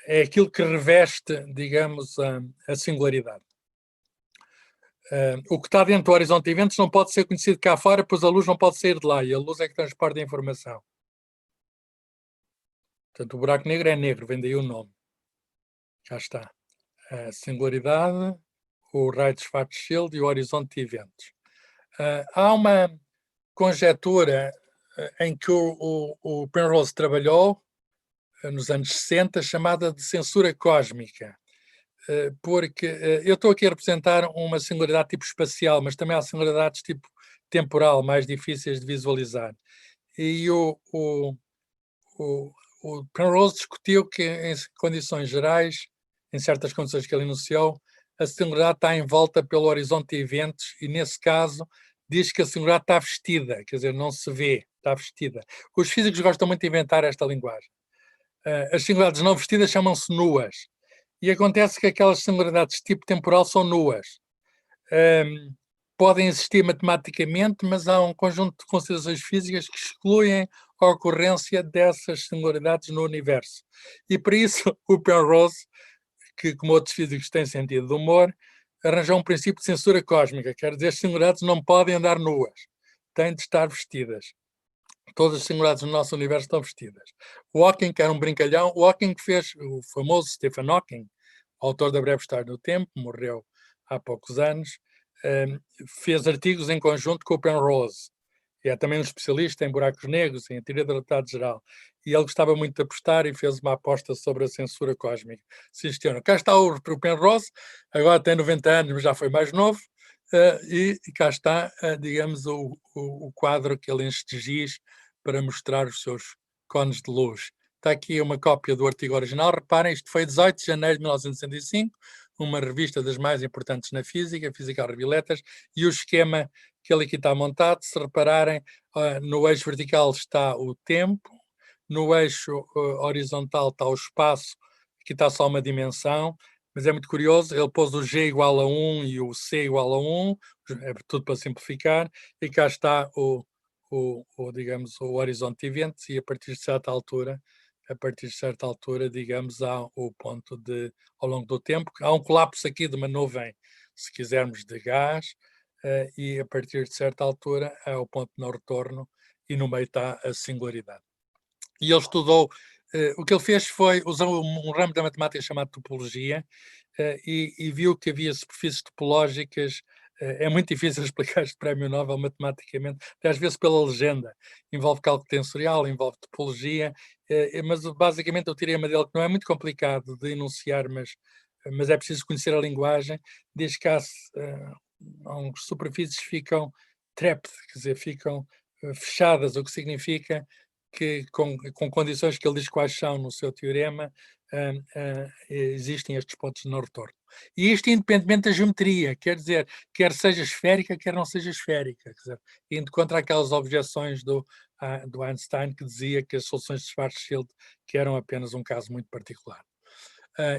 É aquilo que reveste, digamos, a singularidade. O que está dentro do horizonte de eventos não pode ser conhecido cá fora, pois a luz não pode sair de lá, e a luz é que transporta a informação. Portanto, o buraco negro é negro, vem daí o nome. Já está. A singularidade, o raio de Schwarzschild e o horizonte de eventos. Há uma conjetura em que o Penrose trabalhou nos anos 60, chamada de censura cósmica. porque eu estou aqui a representar uma singularidade tipo espacial, mas também há singularidades tipo temporal, mais difíceis de visualizar. E o Penrose discutiu que, em condições gerais, em certas condições que ele enunciou, a singularidade está envolta pelo horizonte de eventos e, nesse caso, diz que a singularidade está vestida, quer dizer, não se vê, está vestida. Os físicos gostam muito de inventar esta linguagem. As singularidades não vestidas chamam-se nuas. E acontece que aquelas singularidades de tipo temporal são nuas. Podem existir matematicamente, mas há um conjunto de considerações físicas que excluem a ocorrência dessas singularidades no universo. E por isso o Penrose, que como outros físicos têm sentido de humor, arranjou um princípio de censura cósmica, quer dizer, as singularidades não podem andar nuas, têm de estar vestidas. Todas as singularidades no nosso universo estão vestidas. O Hawking, que era um brincalhão, o Hawking que fez, o famoso Stephen Hawking, autor da Breve História do Tempo, morreu há poucos anos, fez artigos em conjunto com o Penrose. É também um especialista em buracos negros, em teoria da relatividade geral. E ele gostava muito de apostar e fez uma aposta sobre a censura cósmica. Insistiu. Cá está o Penrose, agora tem 90 anos, mas já foi mais novo, e cá está, digamos, o quadro que ele enche de giz para mostrar os seus cones de luz. Está aqui uma cópia do artigo original. Reparem, isto foi 18 de janeiro de 1965, uma revista das mais importantes na física, Physical Review Letters, e o esquema que ele aqui está montado, se repararem, no eixo vertical está o tempo, no eixo horizontal está o espaço, aqui está só uma dimensão, mas é muito curioso, ele pôs o G igual a 1 e o C igual a 1, é tudo para simplificar, e cá está digamos, o horizonte de eventos, e a partir de certa altura, digamos, há o ponto de, ao longo do tempo, há um colapso aqui de uma nuvem, se quisermos, de gás, e a partir de certa altura há o ponto de não retorno, e no meio está a singularidade. E ele estudou, o que ele fez foi, usou um ramo da matemática chamado topologia, e viu que havia superfícies topológicas. É muito difícil explicar este prémio Nobel matematicamente, às vezes pela legenda. Envolve cálculo tensorial, envolve topologia, mas basicamente eu tirei uma dele que não é muito complicado de enunciar, mas é preciso conhecer a linguagem. Diz que há superfícies que ficam trapped, quer dizer, ficam fechadas, o que significa que com condições que ele diz quais são no seu teorema, existem estes pontos de não retorno. E isto independentemente da geometria, quer dizer, quer seja esférica, quer não seja esférica, quer dizer, indo contra aquelas objeções do Einstein, que dizia que as soluções de Schwarzschild que eram apenas um caso muito particular.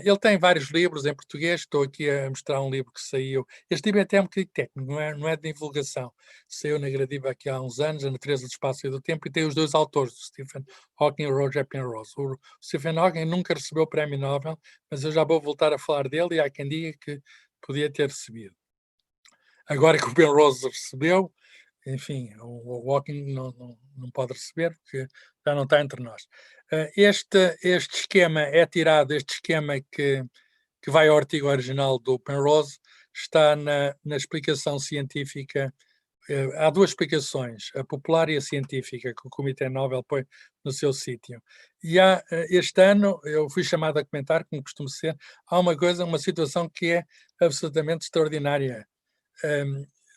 Ele tem vários livros em português, estou aqui a mostrar um livro que saiu. Este livro é até um bocadinho técnico, não é de divulgação. Saiu na Gradiva aqui há uns anos, A Natureza do Espaço e do Tempo, e tem os dois autores, o Stephen Hawking e o Roger Penrose. O Stephen Hawking nunca recebeu o Prémio Nobel, mas eu já vou voltar a falar dele, e há quem diga que podia ter recebido. Agora que o Penrose recebeu, enfim, o Hawking não pode receber, porque já não está entre nós. Este esquema é tirado, este esquema que vai ao artigo original do Penrose, está na explicação científica. Há duas explicações, a popular e a científica, que o Comitê Nobel põe no seu sítio. E este ano, eu fui chamado a comentar, como costumo ser, há uma situação que é absolutamente extraordinária.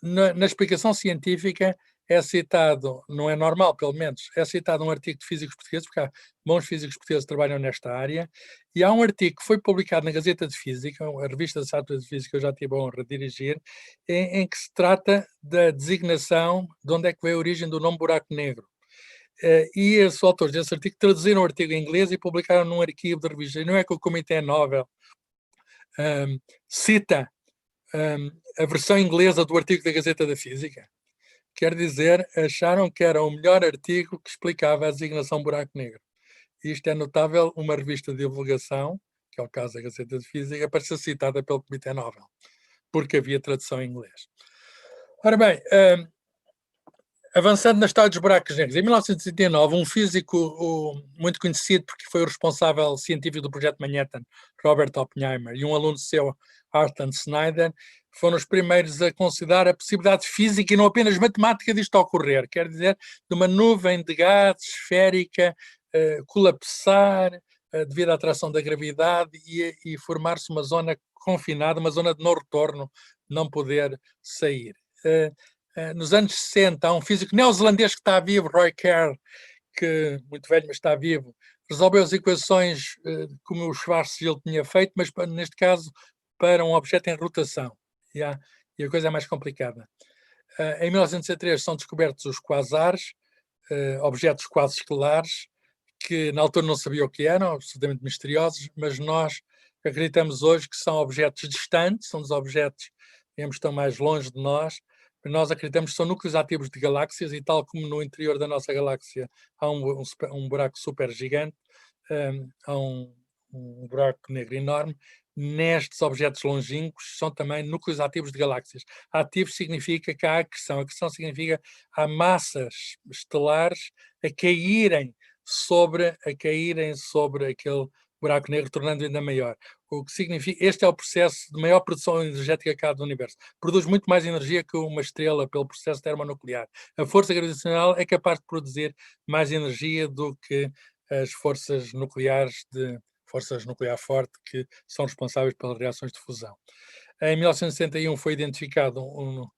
Na explicação científica é citado, não é normal, pelo menos, é citado um artigo de físicos portugueses, porque há bons físicos portugueses que trabalham nesta área, e há um artigo que foi publicado na Gazeta de Física, a revista de Saúde de Física, eu já tive a honra de dirigir, em que se trata da designação de onde é que veio a origem do nome buraco negro. E os autores desse artigo traduziram o artigo em inglês e publicaram num arquivo de revista. E não é que o Comitê Nobel cita a versão inglesa do artigo da Gazeta da Física. Quer dizer, acharam que era o melhor artigo que explicava a designação buraco negro. Isto é notável, uma revista de divulgação, que é o caso da Gazeta de Física, para ser citada pelo Comitê Nobel, porque havia tradução em inglês. Ora bem, avançando na história dos buracos negros, em 1969, um físico muito conhecido, porque foi o responsável científico do projeto Manhattan, Robert Oppenheimer, e um aluno seu, Arthur Snyder, foram os primeiros a considerar a possibilidade física e não apenas matemática disto ocorrer, quer dizer, de uma nuvem de gás esférica colapsar, devido à atração da gravidade e formar-se uma zona confinada, uma zona de não retorno, não poder sair. Nos anos 60, há um físico neozelandês que está vivo, Roy Kerr, que muito velho, mas está vivo, resolveu as equações como o Schwarzschild tinha feito, mas neste caso para um objeto em rotação. E a coisa é mais complicada. Em 1963 são descobertos os quasares, objetos quase escalares, que na altura não sabia o que eram, absolutamente misteriosos, mas nós acreditamos hoje que são objetos distantes, são dos objetos que estão mais longe de nós. Nós acreditamos que são núcleos ativos de galáxias, e tal como no interior da nossa galáxia há um buraco super gigante, há um buraco negro enorme, nestes objetos longínquos são também núcleos ativos de galáxias. Ativo significa que há acreção. Acreção significa que há massas estelares a caírem sobre aquele buraco negro, tornando ainda maior. O que significa, este é o processo de maior produção energética que há do universo. Produz muito mais energia que uma estrela pelo processo termonuclear. A força gravitacional é capaz de produzir mais energia do que as forças nucleares forças nuclear forte, que são responsáveis pelas reações de fusão. Em 1961 foi identificado um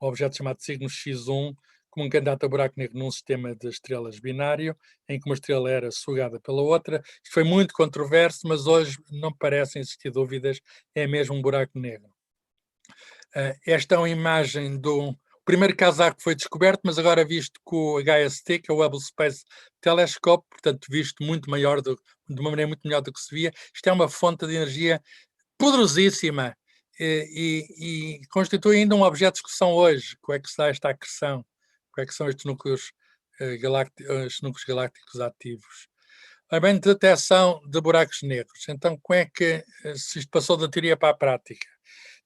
objeto chamado Cygnus X1 como um candidato a buraco negro num sistema de estrelas binário, em que uma estrela era sugada pela outra. Isto foi muito controverso, mas hoje não parecem existir dúvidas, é mesmo um buraco negro. Esta é uma imagem do primeiro casaco que foi descoberto, mas agora visto com o HST, que é o Hubble Space Telescope, portanto visto muito maior, de uma maneira muito melhor do que se via. Isto é uma fonte de energia poderosíssima e constitui ainda um objeto de discussão hoje. Como é que se dá esta acreção? Como é que são estes núcleos galácticos ativos? A bem, detecção de buracos negros. Então, como é que se isto passou da teoria para a prática?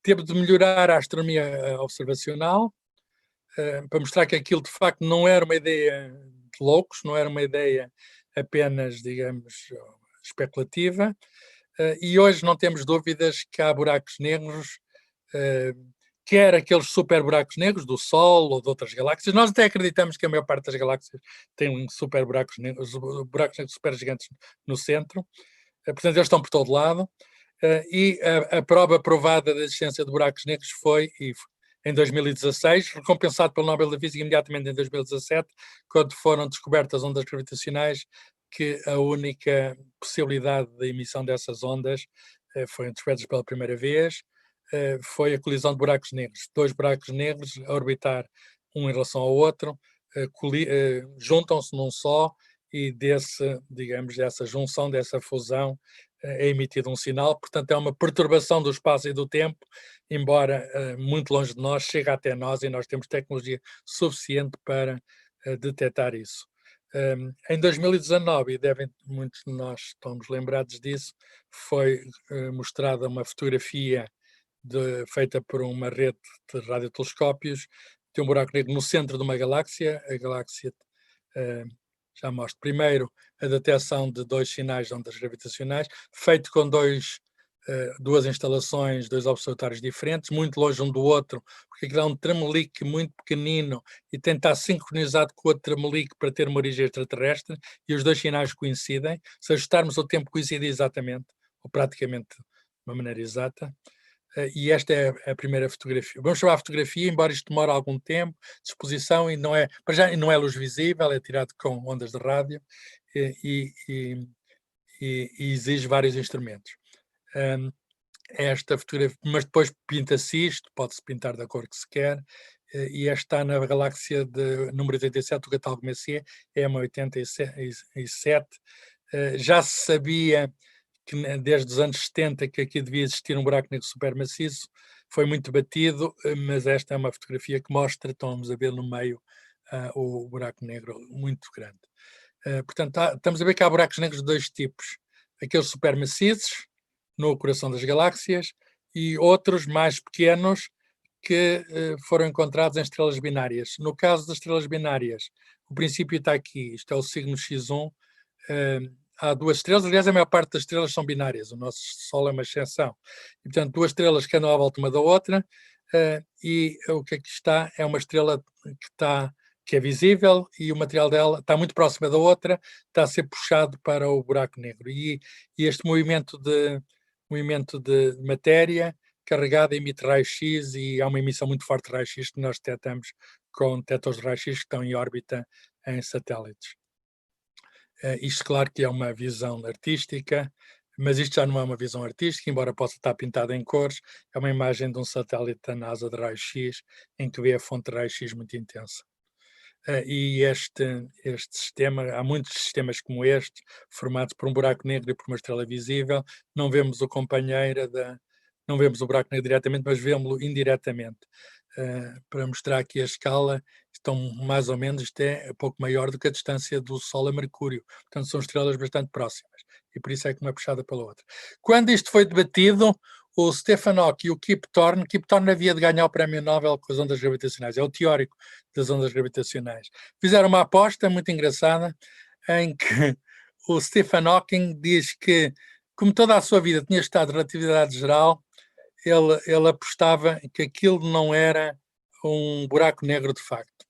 Teve de melhorar a astronomia observacional, para mostrar que aquilo de facto não era uma ideia de loucos, não era uma ideia apenas, digamos, especulativa, e hoje não temos dúvidas que há buracos negros, quer aqueles super buracos negros do Sol ou de outras galáxias. Nós até acreditamos que a maior parte das galáxias tem super buracos negros super gigantes no centro, portanto eles estão por todo lado, e a prova provada da existência de buracos negros foi em 2016, recompensado pelo Nobel da Física imediatamente em 2017, quando foram descobertas ondas gravitacionais, que a única possibilidade de emissão dessas ondas foram descobertas pela primeira vez, foi a colisão de buracos negros. Dois buracos negros a orbitar um em relação ao outro, juntam-se num só, e dessa junção, dessa fusão, é emitido um sinal. Portanto, é uma perturbação do espaço e do tempo, embora muito longe de nós, chega até nós, e nós temos tecnologia suficiente para detectar isso. Em 2019, e muitos de nós estamos lembrados disso, foi mostrada uma fotografia feita por uma rede de radiotelescópios de um buraco negro no centro de uma galáxia. A galáxia já mostro primeiro a detecção de dois sinais de ondas gravitacionais, feito com duas instalações, dois observatórios diferentes, muito longe um do outro, porque aquilo é um tramelique muito pequenino e tem de estar sincronizado com o outro tramelique para ter uma origem extraterrestre, e os dois sinais coincidem. Se ajustarmos o tempo, coincide exatamente, ou praticamente de uma maneira exata. E esta é a primeira fotografia. Vamos chamar a fotografia, embora isto demore algum tempo de exposição, e para já não é luz visível, é tirado com ondas de rádio e exige vários instrumentos. Esta fotografia, mas depois pinta-se isto, pode-se pintar da cor que se quer, e esta está na galáxia de número 87 do catálogo Messier, M87. Já se sabia que desde os anos 70 que aqui devia existir um buraco negro supermaciço, foi muito batido, mas esta é uma fotografia que mostra, estamos a ver no meio, o buraco negro muito grande. Portanto, estamos a ver que há buracos negros de dois tipos: aqueles supermaciços no coração das galáxias, e outros mais pequenos que foram encontrados em estrelas binárias. No caso das estrelas binárias, o princípio está aqui, isto é o Cygnus X1. Há duas estrelas, aliás, a maior parte das estrelas são binárias, o nosso Sol é uma exceção. E, portanto, duas estrelas que andam à volta uma da outra, e o que aqui está é uma estrela que é visível, e o material dela está muito próxima da outra, está a ser puxado para o buraco negro. E este movimento de matéria carregada emite raio-x, e há uma emissão muito forte de raio-x que nós detectamos com detectores de raio-x que estão em órbita em satélites. Isto, claro, que é uma visão artística, mas isto já não é uma visão artística, embora possa estar pintado em cores. É uma imagem de um satélite da NASA de raio-x, em que vê a fonte de raio-x muito intensa. E este sistema, há muitos sistemas como este, formados por um buraco negro e por uma estrela visível. Não vemos o companheiro, não vemos o buraco negro diretamente, mas vemos-lo indiretamente. Para mostrar aqui a escala, estão mais ou menos, isto é pouco maior do que a distância do Sol a Mercúrio. Portanto, são estrelas bastante próximas, e por isso é que uma é puxada pela outra. Quando isto foi debatido, o Stephen Hawking e o Kip Thorne havia de ganhar o prémio Nobel com as ondas gravitacionais, é o teórico das ondas gravitacionais. Fizeram uma aposta muito engraçada, em que o Stephen Hawking diz que, como toda a sua vida tinha estado em relatividade geral, ele apostava que aquilo não era um buraco negro de facto.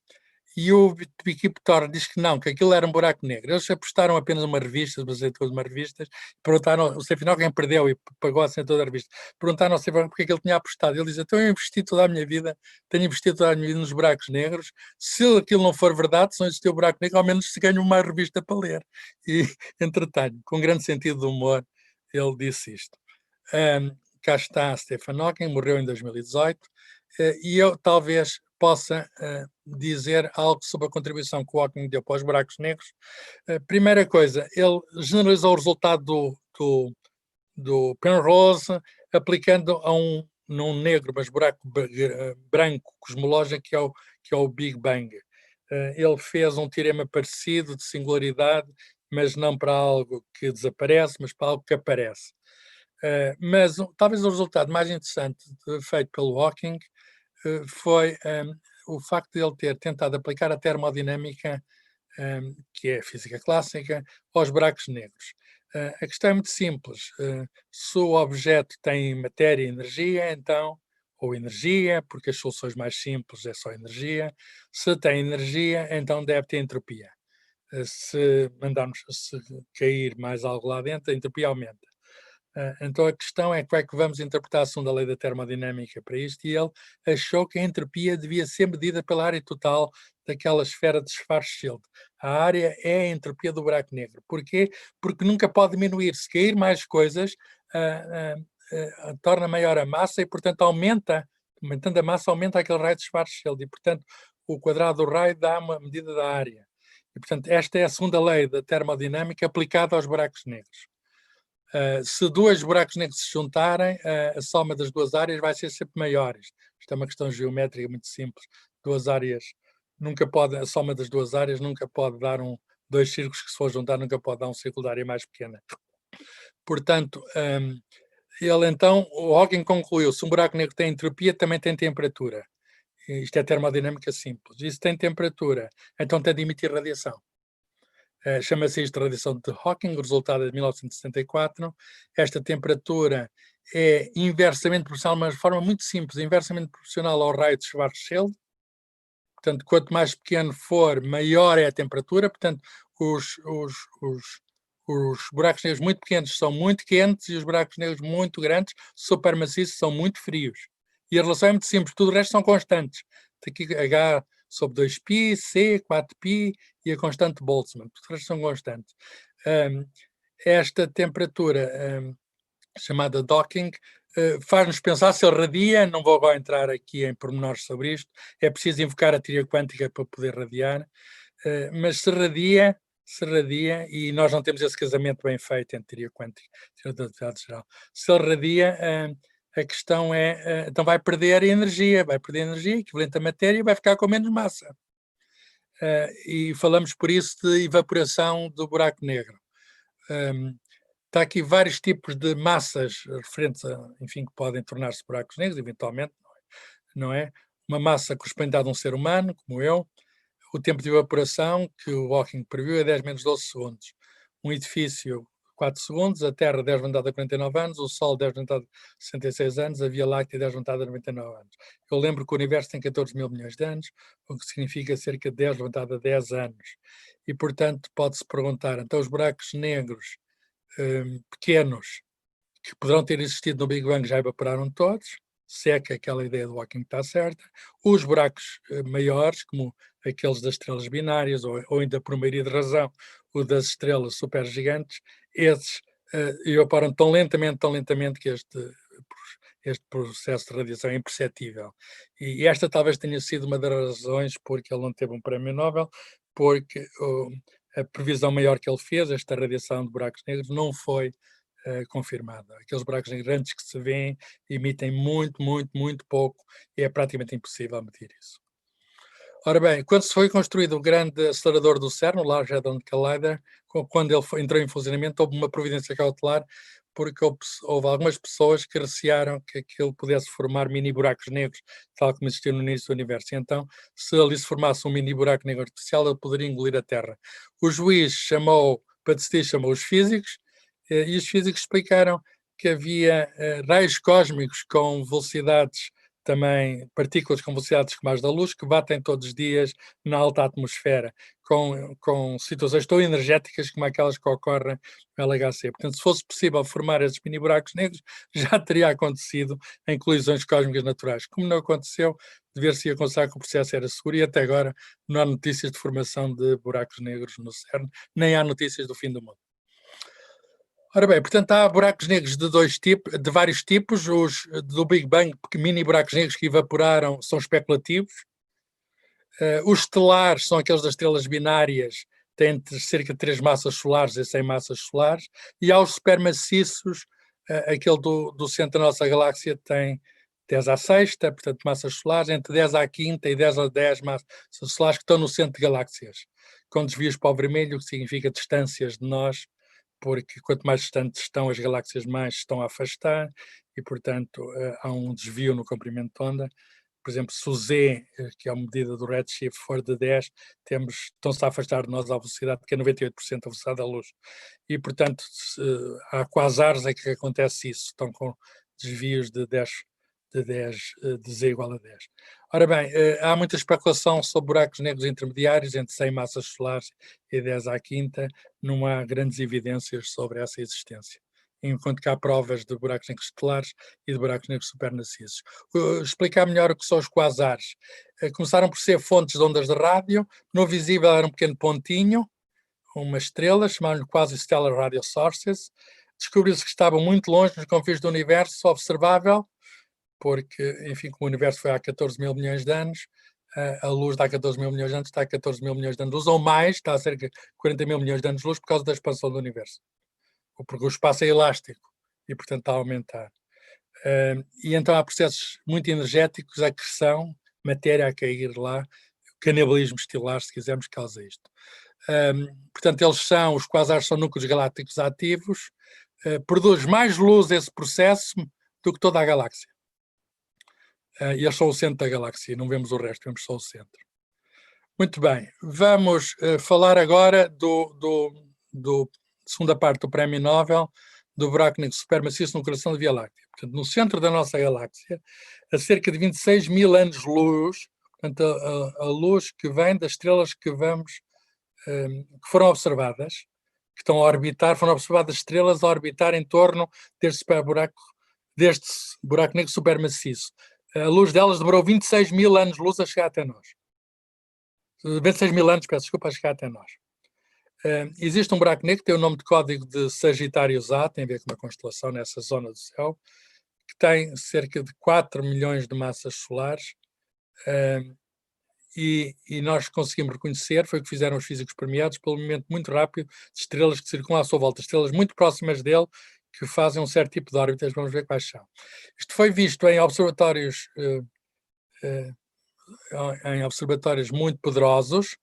E o Kip Thorne diz que não, que aquilo era um buraco negro. Eles apostaram apenas uma revista, baseado uma revistas, perguntaram, o Stephen Hawking perdeu e pagou a assinatura da revista, perguntaram ao Stephen Hawking porque é que ele tinha apostado. Ele diz, então eu investi toda a minha vida, tenho investido toda a minha vida nos buracos negros, se aquilo não for verdade, se não existir o buraco negro, ao menos se ganho uma revista para ler. E, entretanto, com grande sentido de humor, ele disse isto. Cá está Stephen Hawking, morreu em 2018, e eu talvez possa dizer algo sobre a contribuição que o Hawking deu para os buracos negros. Primeira coisa, ele generalizou o resultado do Penrose, aplicando num negro, mas buraco branco cosmológico, que é o Big Bang. Ele fez um teorema parecido de singularidade, mas não para algo que desaparece, mas para algo que aparece. Mas talvez o resultado mais interessante feito pelo Hawking foi o facto de ele ter tentado aplicar a termodinâmica, que é a física clássica, aos buracos negros. A questão é muito simples. Se o objeto tem matéria e energia, então, ou energia, porque as soluções mais simples é só energia. Se tem energia, então deve ter entropia. Se cair mais algo lá dentro, a entropia aumenta. Então a questão é como é que vamos interpretar a segunda lei da termodinâmica para isto, e ele achou que a entropia devia ser medida pela área total daquela esfera de Schwarzschild. A área é a entropia do buraco negro. Porquê? Porque nunca pode diminuir. Se cair mais coisas, torna maior a massa e, portanto, aumentando a massa, aumenta aquele raio de Schwarzschild, e, portanto, o quadrado do raio dá uma medida da área. E, portanto, esta é a segunda lei da termodinâmica aplicada aos buracos negros. Se dois buracos negros se juntarem, a soma das duas áreas vai ser sempre maior. Isto é uma questão geométrica muito simples. Duas áreas a soma das duas áreas nunca pode dar dois círculos que, se for juntar, nunca pode dar um círculo de área mais pequena. Portanto, o Hawking concluiu: se um buraco negro tem entropia, também tem temperatura. Isto é termodinâmica simples. E se tem temperatura, então tem de emitir radiação. Chama-se isto de radiação de Hawking, o resultado é de 1974. Esta temperatura é inversamente proporcional, mas de forma muito simples, inversamente proporcional ao raio de Schwarzschild. Portanto, quanto mais pequeno for, maior é a temperatura. Portanto, os buracos negros muito pequenos são muito quentes, e os buracos negros muito grandes, supermaciços, são muito frios. E a relação é muito simples, tudo o resto são constantes. Aqui H sobre 2π, C, 4π e a constante Boltzmann. Tudo o resto são constantes. Esta temperatura, chamada docking, faz-nos pensar se ele radia. Não vou agora entrar aqui em pormenores sobre isto, é preciso invocar a teoria quântica para poder radiar, mas se radia, e nós não temos esse casamento bem feito entre teoria quântica e teoria da relatividade geral. Se ele radia, a questão é, então vai perder energia equivalente à matéria, e vai ficar com menos massa. E falamos por isso de evaporação do buraco negro. Está aqui vários tipos de massas referentes enfim, que podem tornar-se buracos negros, eventualmente, não é? Uma massa correspondente a um ser humano, como eu. O tempo de evaporação que o Hawking previu é 10 menos 12 segundos. Um edifício 4 segundos, a Terra 10 elevado a 49 anos, o Sol 10 elevado a 66 anos, a Via Láctea 10 elevado a 99 anos. Eu lembro que o Universo tem 14 mil milhões de anos, o que significa cerca de 10 elevado a 10 anos. E, portanto, pode-se perguntar, então os buracos negros pequenos, que poderão ter existido no Big Bang, já evaporaram todos, se é que aquela ideia do Hawking está certa. Os buracos maiores, como aqueles das estrelas binárias, ou ainda por maioria de razão, o das estrelas supergigantes, esses evaporam tão lentamente que este processo de radiação é imperceptível. E esta talvez tenha sido uma das razões porque ele não teve um prémio Nobel, porque a previsão maior que ele fez, esta radiação de buracos negros, não foi confirmada. Aqueles buracos negros grandes que se vêem emitem muito pouco e é praticamente impossível medir isso. Ora bem, quando se foi construído o grande acelerador do CERN, o Large Hadron Collider, quando ele entrou em funcionamento, houve uma providência cautelar, porque houve algumas pessoas que recearam que aquilo pudesse formar mini buracos negros, tal como existiu no início do universo. E então, se ali se formasse um mini buraco negro artificial, ele poderia engolir a Terra. O juiz chamou os físicos, e os físicos explicaram que havia raios cósmicos com velocidades também, partículas com velocidades como as da luz, que batem todos os dias na alta atmosfera, com situações tão energéticas como aquelas que ocorrem no LHC. Portanto, se fosse possível formar esses mini buracos negros, já teria acontecido em colisões cósmicas naturais. Como não aconteceu, dever-se considerar que o processo era seguro e até agora não há notícias de formação de buracos negros no CERN, nem há notícias do fim do mundo. Ora bem, portanto, há buracos negros de vários tipos. Os do Big Bang, mini buracos negros que evaporaram, são especulativos. Os estelares são aqueles das estrelas binárias, têm entre cerca de 3 massas solares e 100 massas solares. E há os supermaciços, aquele do centro da nossa galáxia tem 10 à sexta, portanto, massas solares, entre 10 à quinta e 10 a 10 massas solares que estão no centro de galáxias, com desvios para o vermelho, o que significa distâncias de nós, porque quanto mais distantes estão as galáxias, mais estão a afastar, e, portanto, há um desvio no comprimento de onda. Por exemplo, se o Z, que é a medida do redshift, for de 10, estão-se a afastar de nós à velocidade que é 98% da velocidade da luz. E, portanto, há quasares é que acontece isso, estão com desvios de 10, de Z igual a 10. Ora bem, há muita especulação sobre buracos negros intermediários entre 100 massas solares e 10 à quinta, não há grandes evidências sobre essa existência, enquanto que há provas de buracos negros estelares e de buracos negros supermaciços. Explicar melhor o que são os quasares. Começaram por ser fontes de ondas de rádio, no visível era um pequeno pontinho, uma estrela, chamaram-lhe quasi-stellar radio sources. Descobriu-se que estavam muito longe nos confins do universo observável, porque, enfim, como o universo foi há 14 mil milhões de anos, a luz dá 14 mil milhões de anos, está a 14 mil milhões de anos de luz, ou mais, está a cerca de 40 mil milhões de anos de luz por causa da expansão do universo. Porque o espaço é elástico e, portanto, está a aumentar. E então há processos muito energéticos, acreção, matéria a cair lá, canibalismo estelar, se quisermos, causa isto. Portanto, os quasares são núcleos galácticos ativos, produz mais luz esse processo do que toda a galáxia. E eles são o centro da galáxia, não vemos o resto, vemos só o centro. Muito bem, vamos falar agora do segunda parte do Prémio Nobel, do buraco negro supermaciço no coração da Via Láctea. Portanto, no centro da nossa galáxia, a cerca de 26 mil anos-luz, portanto, a luz que vem das estrelas que foram observadas, que estão a orbitar, foram observadas estrelas a orbitar em torno deste buraco negro supermaciço. A luz delas demorou 26 mil anos-luz a chegar até nós. 26 mil anos, peço desculpa, a chegar até nós. Existe um buraco negro que tem o nome de código de Sagitários A, tem a ver com uma constelação nessa zona do céu, que tem cerca de 4 milhões de massas solares, e nós conseguimos reconhecer, foi o que fizeram os físicos premiados, pelo movimento muito rápido de estrelas que circulam à sua volta, estrelas muito próximas dele, que fazem um certo tipo de órbitas, vamos ver quais são. Isto foi visto em observatórios muito poderosos.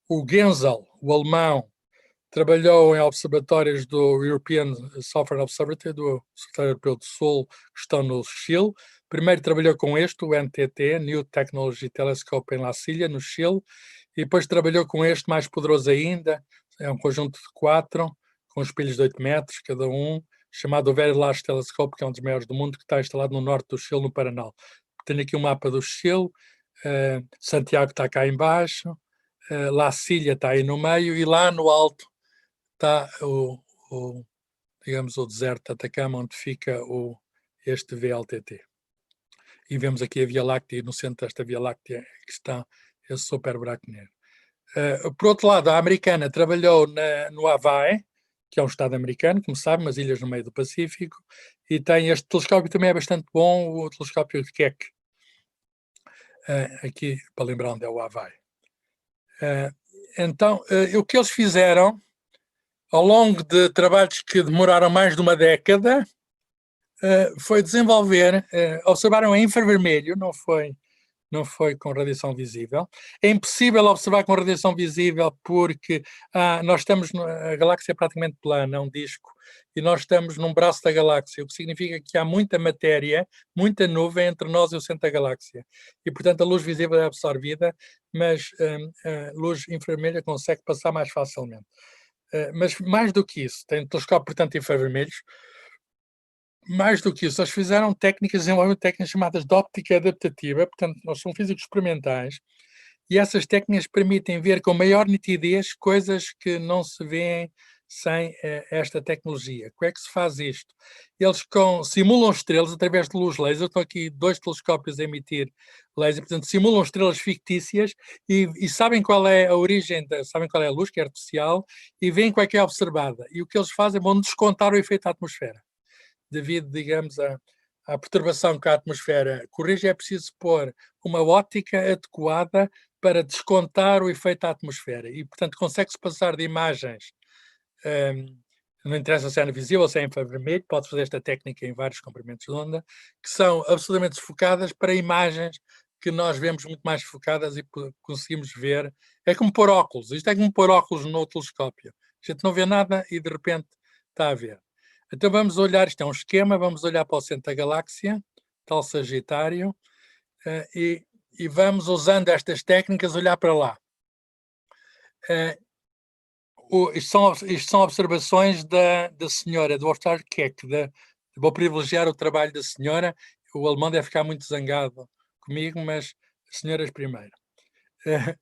O Genzel, o alemão, trabalhou em observatórios do European Southern Observatory, do Observatório Europeu do Sul, que estão no Chile. Primeiro trabalhou com o NTT, New Technology Telescope, em La Silla, no Chile, e depois trabalhou com este, mais poderoso ainda, é um conjunto de 4, com espelhos de 8 metros cada um, chamado o Very Large Telescope, que é um dos maiores do mundo, que está instalado no norte do Chile, no Paraná. Tenho aqui um mapa do Chile, Santiago está cá embaixo, La Silla está aí no meio, e lá no alto está digamos, o deserto de Atacama, onde fica este VLTT. E vemos aqui a Via Láctea, e no centro desta Via Láctea que está esse super buraco negro. Por outro lado, a americana trabalhou no Havaí, que é um estado americano, como sabe, umas ilhas no meio do Pacífico, e tem este telescópio também é bastante bom, o telescópio de Keck, aqui para lembrar onde é o Havaí. Então, o que eles fizeram, ao longo de trabalhos que demoraram mais de uma década, foi desenvolver, observaram em infravermelho, não foi com radiação visível. É impossível observar com radiação visível porque nós estamos, a galáxia é praticamente plana, é um disco, e nós estamos num braço da galáxia, o que significa que há muita matéria, muita nuvem entre nós e o centro da galáxia. E, portanto, a luz visível é absorvida, mas a luz infravermelha consegue passar mais facilmente. Mas mais do que isso, tem um telescópio, portanto, infravermelhos. Mais do que isso, eles fizeram desenvolveram técnicas chamadas de óptica adaptativa, portanto, nós somos físicos experimentais, e essas técnicas permitem ver com maior nitidez coisas que não se vêem sem esta tecnologia. Como é que se faz isto? Eles simulam estrelas através de luz laser, estão aqui 2 telescópios a emitir laser, portanto, simulam estrelas fictícias e sabem qual é a origem, sabem qual é a luz, que é artificial, e veem qual é que é observada. E o que eles fazem é vão descontar o efeito da atmosfera. Devido, digamos, à perturbação que a atmosfera corrige, é preciso pôr uma óptica adequada para descontar o efeito da atmosfera. E, portanto, consegue-se passar de imagens, não interessa se é visível ou se é infravermelho, pode fazer esta técnica em vários comprimentos de onda, que são absolutamente desfocadas para imagens que nós vemos muito mais focadas e conseguimos ver. É como pôr óculos. Isto é como pôr óculos no telescópio. A gente não vê nada e, de repente, está a ver. Então vamos olhar, isto é um esquema, vamos olhar para o centro da galáxia, tal Sagitário, e vamos, usando estas técnicas, olhar para lá. Isto são observações da senhora, do Ostar Keck. Vou privilegiar o trabalho da senhora, o alemão deve ficar muito zangado comigo, mas as senhoras primeiro.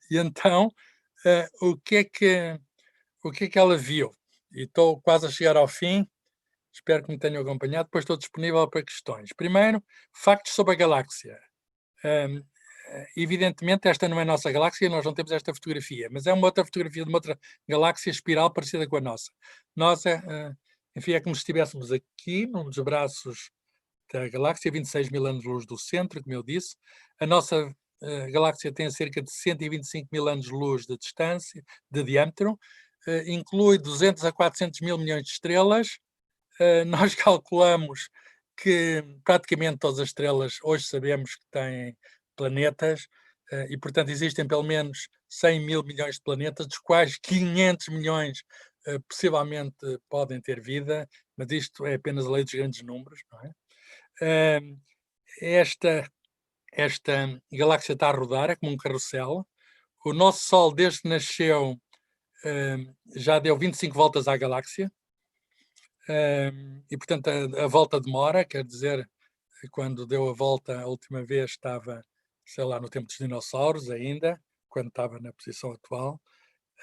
E então, o que é que ela viu? E estou quase a chegar ao fim. Espero que me tenham acompanhado. Depois estou disponível para questões. Primeiro, factos sobre a galáxia. Evidentemente, esta não é a nossa galáxia, nós não temos esta fotografia, mas é uma outra fotografia de uma outra galáxia espiral parecida com a nossa. Nós, enfim, é como se estivéssemos aqui, num dos braços da galáxia, 26 mil anos-luz do centro, como eu disse. A nossa galáxia tem cerca de 125 mil anos-luz de distância, de diâmetro, inclui 200 a 400 mil milhões de estrelas. Nós calculamos que praticamente todas as estrelas hoje sabemos que têm planetas e, portanto, existem pelo menos 100 mil milhões de planetas, dos quais 500 milhões possivelmente podem ter vida, mas isto é apenas a lei dos grandes números, não é? Esta galáxia está a rodar, é como um carrossel. O nosso Sol, desde que nasceu, já deu 25 voltas à galáxia. E, portanto, a volta demora, quer dizer, quando deu a volta a última vez estava, sei lá, no tempo dos dinossauros ainda, quando estava na posição atual.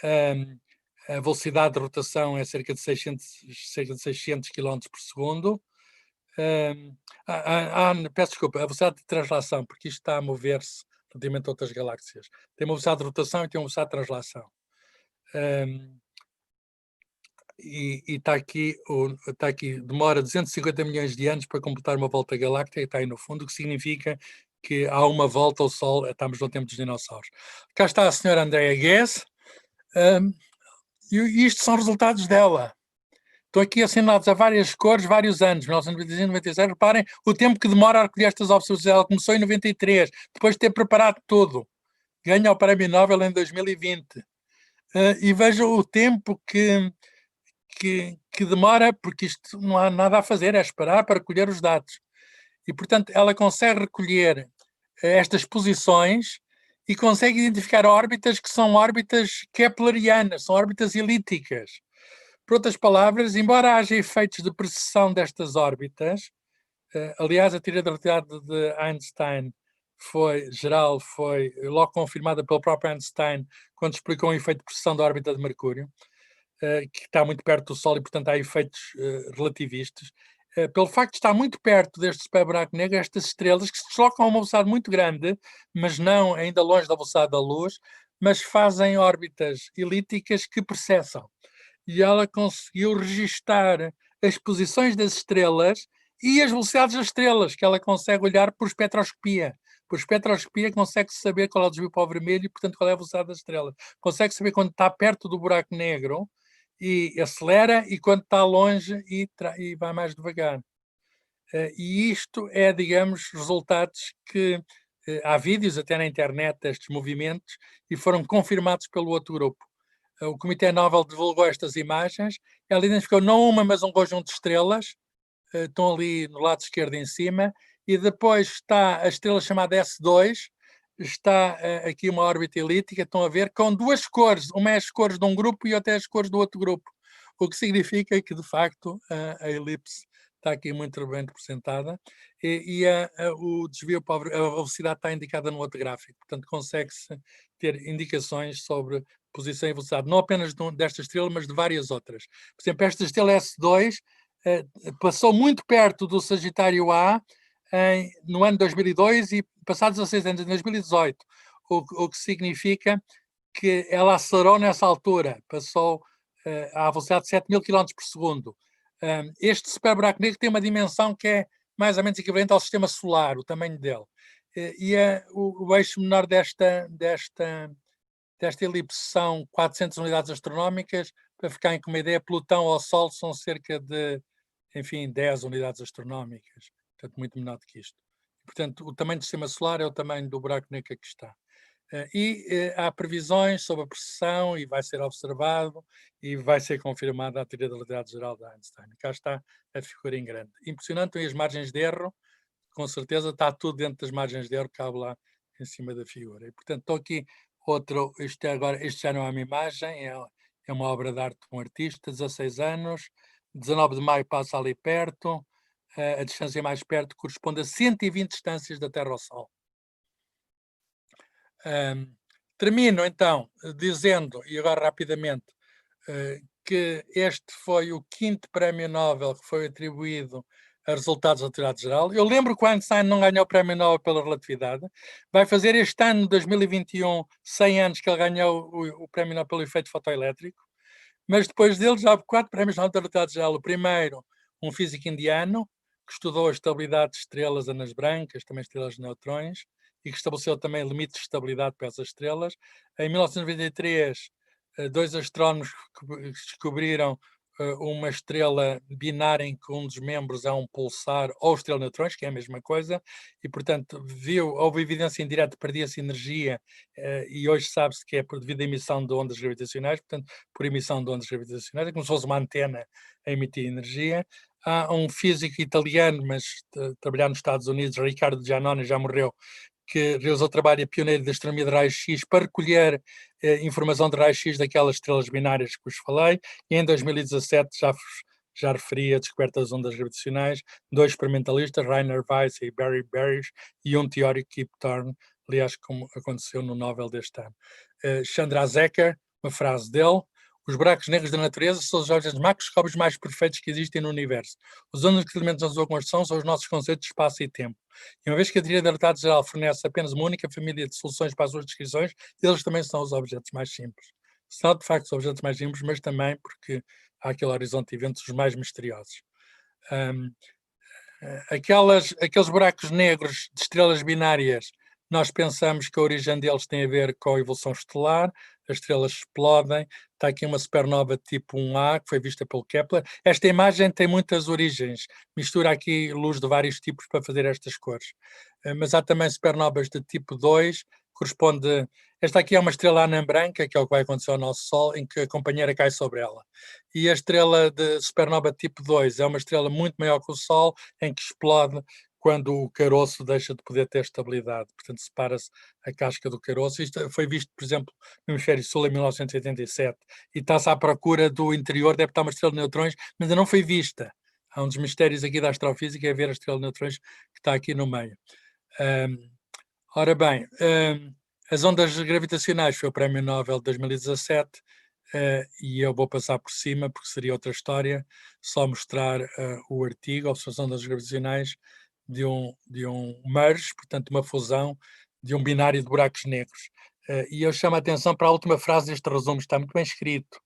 A velocidade de rotação é cerca de 600 km por segundo. Peço desculpa, a velocidade de translação, porque isto está a mover-se relativamente a outras galáxias. Tem uma velocidade de rotação e tem uma velocidade de translação. E está aqui, demora 250 milhões de anos para completar uma volta galáctica, está aí no fundo, o que significa que há uma volta ao Sol, estamos no tempo dos dinossauros. Cá está a senhora Andrea Ghez, e isto são resultados dela. Estão aqui assinados a várias cores, vários anos, 1995, 96. Reparem o tempo que demora a recolher estas observações. Ela começou em 93, depois de ter preparado tudo. Ganha o Prémio Nobel em 2020. E vejam o tempo que demora, porque isto não há nada a fazer, é esperar para recolher os dados. E, portanto, ela consegue recolher estas posições e consegue identificar órbitas que são órbitas keplerianas, são órbitas elípticas. Por outras palavras, embora haja efeitos de precessão destas órbitas, aliás, a teoria da relatividade de Einstein foi logo confirmada pelo próprio Einstein quando explicou o efeito de precessão da órbita de Mercúrio, que está muito perto do Sol e, portanto, há efeitos relativistas. Pelo facto de estar muito perto deste superburaco negro, estas estrelas que se deslocam a uma velocidade muito grande, mas não ainda longe da velocidade da luz, mas fazem órbitas elípticas que precessam. E ela conseguiu registar as posições das estrelas e as velocidades das estrelas, que ela consegue olhar por espectroscopia. Por espectroscopia consegue saber qual é o desvio para o vermelho e, portanto, qual é a velocidade das estrelas. Consegue saber quando está perto do buraco negro e acelera, e quando está longe e vai mais devagar. E isto é, digamos, resultados que há vídeos até na internet destes movimentos e foram confirmados pelo outro grupo. O Comitê Nobel divulgou estas imagens. Ela identificou não uma, mas um conjunto de estrelas. Estão ali no lado esquerdo em cima. E depois está a estrela chamada S2. Está aqui uma órbita elíptica, estão a ver, com duas cores. Uma é as cores de um grupo e outra é as cores do outro grupo. O que significa que, de facto, a elipse está aqui muito bem representada. O desvio para a velocidade está indicada no outro gráfico. Portanto, consegue-se ter indicações sobre posição e velocidade, não apenas desta estrela, mas de várias outras. Por exemplo, esta estrela S2 passou muito perto do Sagitário A no ano 2002 e passados 16 anos, em 2018, o que significa que ela acelerou nessa altura, passou à velocidade de 7.000 km por segundo. Este superburaco negro tem uma dimensão que é mais ou menos equivalente ao sistema solar, o tamanho dele. O eixo menor desta elipse são 400 unidades astronómicas. Para ficarem com uma ideia, Plutão ao Sol são cerca de, enfim, 10 unidades astronómicas. Portanto, muito menor do que isto. Portanto, o tamanho do sistema solar é o tamanho do buraco negro que aqui está. Há previsões sobre a precessão e vai ser observado e vai ser confirmada a teoria da relatividade geral de Einstein. Cá está a figura em grande. Impressionante, e as margens de erro, com certeza está tudo dentro das margens de erro que cabe lá em cima da figura. E, portanto, estou aqui outro, este já não é uma imagem, é uma obra de arte de um artista, 16 anos, 19 de maio passa ali perto, a distância mais perto corresponde a 120 distâncias da Terra ao Sol. Termino então dizendo, e agora rapidamente, que este foi o 5º prémio Nobel que foi atribuído a resultados da relatividade geral. Eu lembro que o Einstein não ganhou o prémio Nobel pela relatividade. Vai fazer este ano, 2021, 100 anos que ele ganhou o prémio Nobel pelo efeito fotoelétrico. Mas depois dele já houve 4 prémios Nobel da relatividade geral. O primeiro, um físico indiano, que estudou a estabilidade de estrelas anãs brancas, também estrelas de neutrões, e que estabeleceu também limites de estabilidade para essas estrelas. Em 1993, 2 astrónomos que descobriram uma estrela binária em que um dos membros é um pulsar ou estrela de neutrões, que é a mesma coisa, e, portanto, houve evidência indireta que perdia-se energia, e hoje sabe-se que é devido à emissão de ondas gravitacionais, portanto, por emissão de ondas gravitacionais, é como se fosse uma antena a emitir energia. Há um físico italiano, mas trabalhar nos Estados Unidos, Riccardo Giannone, já morreu, que realizou trabalho pioneiro da astronomia de raio-x para recolher informação de raio-x daquelas estrelas binárias que vos falei, e em 2017 já referi a descoberta das ondas gravitacionais, 2 experimentalistas, Rainer Weiss e Barry Barish, e um teórico, Kip Thorne, aliás, como aconteceu no Nobel deste ano. Chandrasekhar, uma frase dele: os buracos negros da natureza são os objetos macroscópicos mais perfeitos que existem no universo. Os únicos elementos da sua construção são os nossos conceitos de espaço e tempo. E uma vez que a teoria da relatividade geral fornece apenas uma única família de soluções para as suas descrições, eles também são os objetos mais simples. São, de facto, os objetos mais simples, mas também porque há aquele horizonte de eventos os mais misteriosos. Aqueles buracos negros de estrelas binárias, nós pensamos que a origem deles tem a ver com a evolução estelar, as estrelas explodem. Está aqui uma supernova tipo 1A, que foi vista pelo Kepler. Esta imagem tem muitas origens, mistura aqui luz de vários tipos para fazer estas cores. Mas há também supernovas de tipo 2, corresponde... Esta aqui é uma estrela anã branca, que é o que vai acontecer ao nosso Sol, em que a companheira cai sobre ela. E a estrela de supernova tipo 2 é uma estrela muito maior que o Sol, em que explode quando o caroço deixa de poder ter estabilidade. Portanto, separa-se a casca do caroço. Isto foi visto, por exemplo, no Hemisfério Sul em 1987, e está-se à procura do interior, deve estar uma estrela de neutrões, mas ainda não foi vista. Há um dos mistérios aqui da astrofísica, é ver a estrela de neutrões que está aqui no meio. Ora bem, as ondas gravitacionais foi o Prémio Nobel de 2017, e eu vou passar por cima, porque seria outra história, só mostrar o artigo, observação das gravitacionais, de um merge, portanto uma fusão de um binário de buracos negros. E eu chamo a atenção para a última frase deste resumo, está muito bem escrito.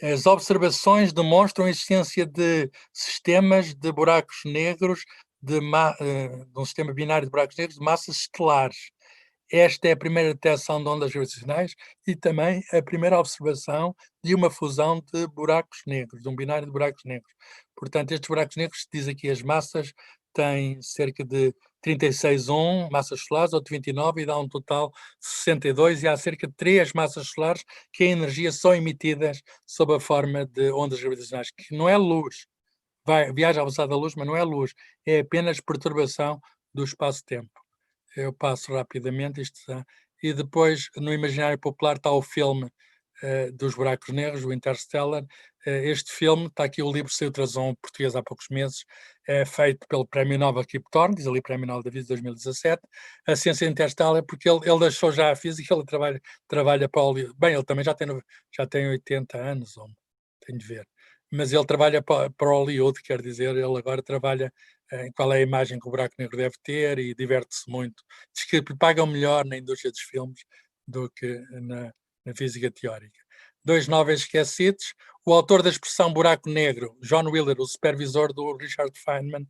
As observações demonstram a existência de sistemas de buracos negros, de um sistema binário de buracos negros de massas estelares. Esta é a primeira detecção de ondas gravitacionais e também a primeira observação de uma fusão de buracos negros, de um binário de buracos negros. Portanto, estes buracos negros, diz aqui as massas, têm cerca de 36,1 massas solares, ou de 29, e dá um total de 62, e há cerca de 3 massas solares que a energia são emitidas sob a forma de ondas gravitacionais, que não é luz, viaja à velocidade da luz, mas não é luz, é apenas perturbação do espaço-tempo. Eu passo rapidamente isto está. E depois, no imaginário popular, está o filme dos buracos negros, o Interstellar. Este filme, está aqui o livro, saiu tradução português há poucos meses, é feito pelo Prémio Nobel Kip Thorne, diz ali Prémio Nobel da Física de 2017. A ciência Interstellar, porque ele deixou já a física, ele trabalha para o... Bem, ele também já tem 80 anos, tenho de ver. Mas ele trabalha para Hollywood, quer dizer, ele agora trabalha em qual é a imagem que o buraco negro deve ter e diverte-se muito. Diz que lhe pagam melhor na indústria dos filmes do que na física teórica. 2 Nobel esquecidos. O autor da expressão buraco negro, John Wheeler, o supervisor do Richard Feynman,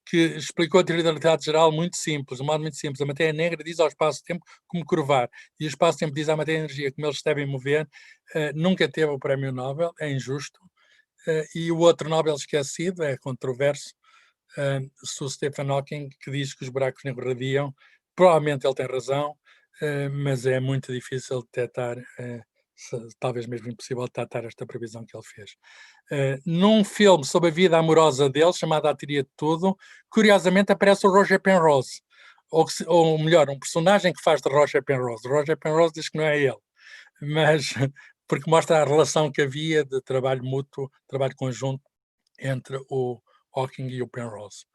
que explicou a teoria da relatividade geral muito simples, de um modo muito simples. A matéria negra diz ao espaço-tempo como curvar, e o espaço-tempo diz à matéria energia como eles se devem mover. Nunca teve o prémio Nobel, é injusto. E o outro Nobel esquecido, é controverso, o Stephen Hawking, que diz que os buracos negros radiam. Provavelmente ele tem razão, mas é muito difícil detectar, talvez mesmo impossível detectar esta previsão que ele fez. Num filme sobre a vida amorosa dele, chamado A Teoria de Tudo, curiosamente aparece o Roger Penrose, ou melhor, um personagem que faz de Roger Penrose. Roger Penrose diz que não é ele, mas porque mostra a relação que havia de trabalho mútuo, trabalho conjunto entre o Hawking e o Penrose.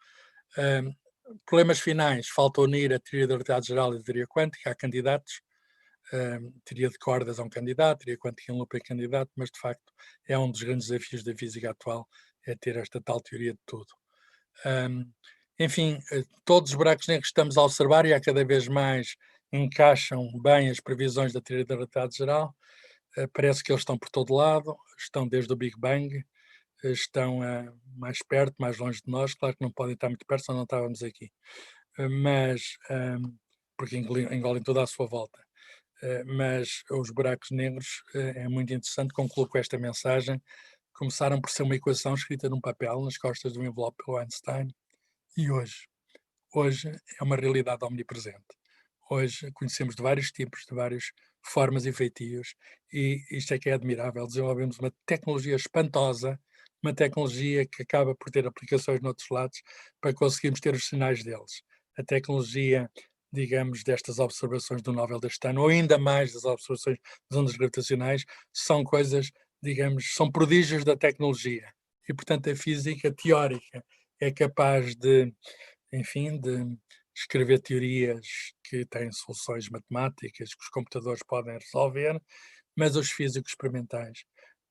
Problemas finais, falta unir a teoria da relatividade geral e a teoria quântica. Há candidatos, teoria de cordas é um candidato, teoria quântica em loop é candidato, mas de facto é um dos grandes desafios da física atual, é ter esta tal teoria de tudo. Enfim, todos os buracos negros que estamos a observar, e há cada vez mais, encaixam bem as previsões da teoria da relatividade geral. Parece que eles estão por todo lado, estão desde o Big Bang, estão mais perto, mais longe de nós. Claro que não podem estar muito perto, senão não estávamos aqui. Mas, porque engolem toda a sua volta. Mas os buracos negros é muito interessante. Concluo com esta mensagem. Começaram por ser uma equação escrita num papel, nas costas de um envelope pelo Einstein, e hoje é uma realidade omnipresente. Hoje conhecemos de vários tipos, de várias formas e feitios, e isto é que é admirável. Desenvolvemos uma tecnologia espantosa, uma tecnologia que acaba por ter aplicações noutros lados, para conseguirmos ter os sinais deles. A tecnologia, digamos, destas observações do Nobel deste ano, ou ainda mais das observações das ondas gravitacionais, são coisas, digamos, são prodígios da tecnologia. E, portanto, a física teórica é capaz de, enfim, de escrever teorias que têm soluções matemáticas que os computadores podem resolver, mas os físicos experimentais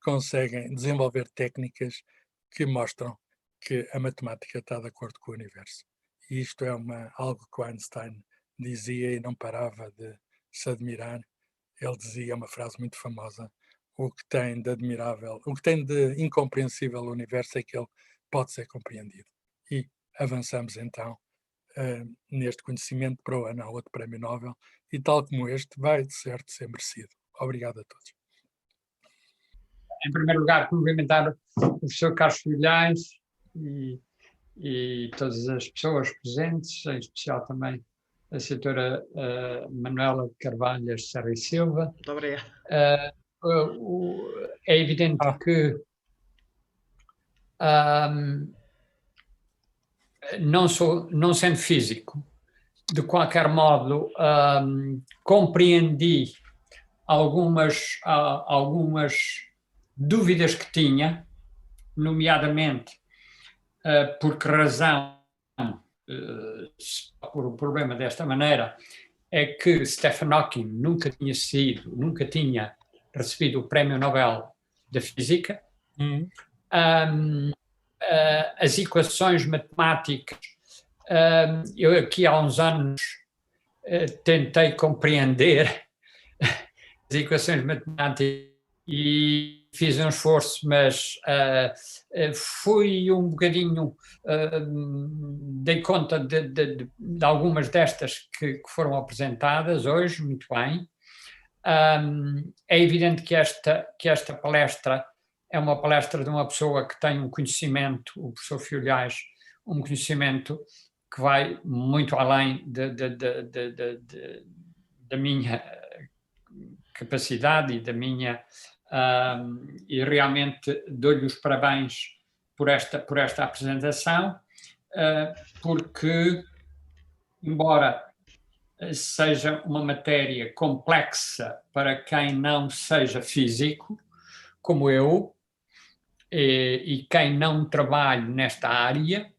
conseguem desenvolver técnicas que mostram que a matemática está de acordo com o universo. E isto é algo que o Einstein dizia e não parava de se admirar. Ele dizia uma frase muito famosa: o que tem de admirável, o que tem de incompreensível o universo é que ele pode ser compreendido. E avançamos então neste conhecimento. Para o ano há outro prémio Nobel, e tal como este vai de certo ser merecido. Obrigado a todos. Em primeiro lugar, cumprimentar o professor Carlos Filhais e todas as pessoas presentes, em especial também a setora Manuela Carvalho Serra e Silva. Muito obrigado. É evidente que não sendo físico, de qualquer modo, compreendi algumas dúvidas que tinha, nomeadamente por que razão, por um problema desta maneira, é que Stephen Hawking nunca tinha recebido o Prémio Nobel da Física. As equações matemáticas, eu aqui há uns anos tentei compreender as equações matemáticas e fiz um esforço, mas fui um bocadinho, dei conta de algumas destas que foram apresentadas hoje, muito bem. É evidente que esta palestra é uma palestra de uma pessoa que tem um conhecimento, o professor Filhais, um conhecimento que vai muito além da minha capacidade e da minha... e realmente dou-lhe os parabéns por esta apresentação, porque, embora seja uma matéria complexa para quem não seja físico, como eu, e quem não trabalha nesta área,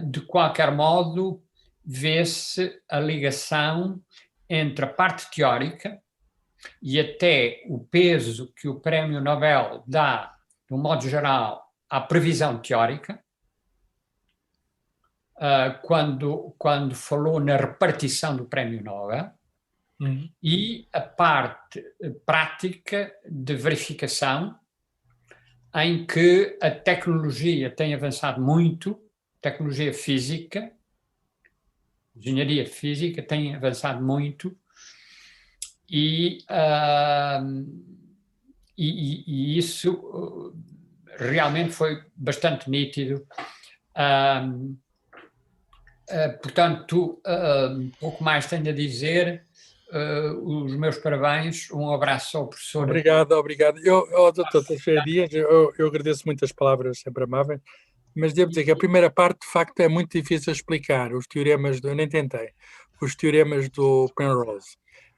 de qualquer modo, vê-se a ligação entre a parte teórica e até o peso que o Prémio Nobel dá, de um modo geral, à previsão teórica, quando falou na repartição do Prémio Nobel, e a parte prática de verificação, em que a tecnologia tem avançado muito, tecnologia física, engenharia física tem avançado muito, e isso realmente foi bastante nítido. Portanto, pouco mais tenho a dizer. Os meus parabéns, um abraço ao professor. Obrigado. Dr. Teixeira Dias, eu agradeço muito as palavras sempre amáveis, mas devo dizer que a primeira parte, de facto, é muito difícil de explicar, os teoremas, eu nem tentei, os teoremas do Penrose.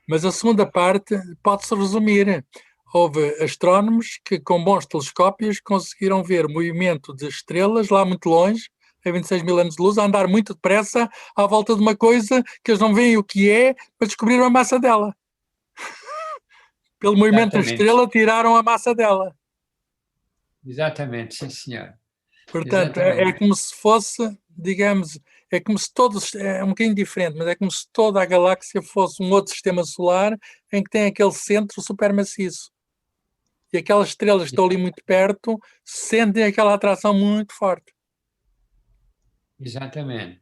Mas a segunda parte pode-se resumir. Houve astrónomos que, com bons telescópios, conseguiram ver o movimento de estrelas lá muito longe, a 26 mil anos de luz, a andar muito depressa à volta de uma coisa que eles não veem o que é, mas descobriram a massa dela. Pelo movimento da estrela, tiraram a massa dela. Exatamente, sim, senhor. Portanto, é como se fosse, digamos, é como se todos, é um bocadinho diferente, mas é como se toda a galáxia fosse um outro sistema solar em que tem aquele centro supermaciço. E aquelas estrelas que estão ali muito perto sentem aquela atração muito forte. Exatamente.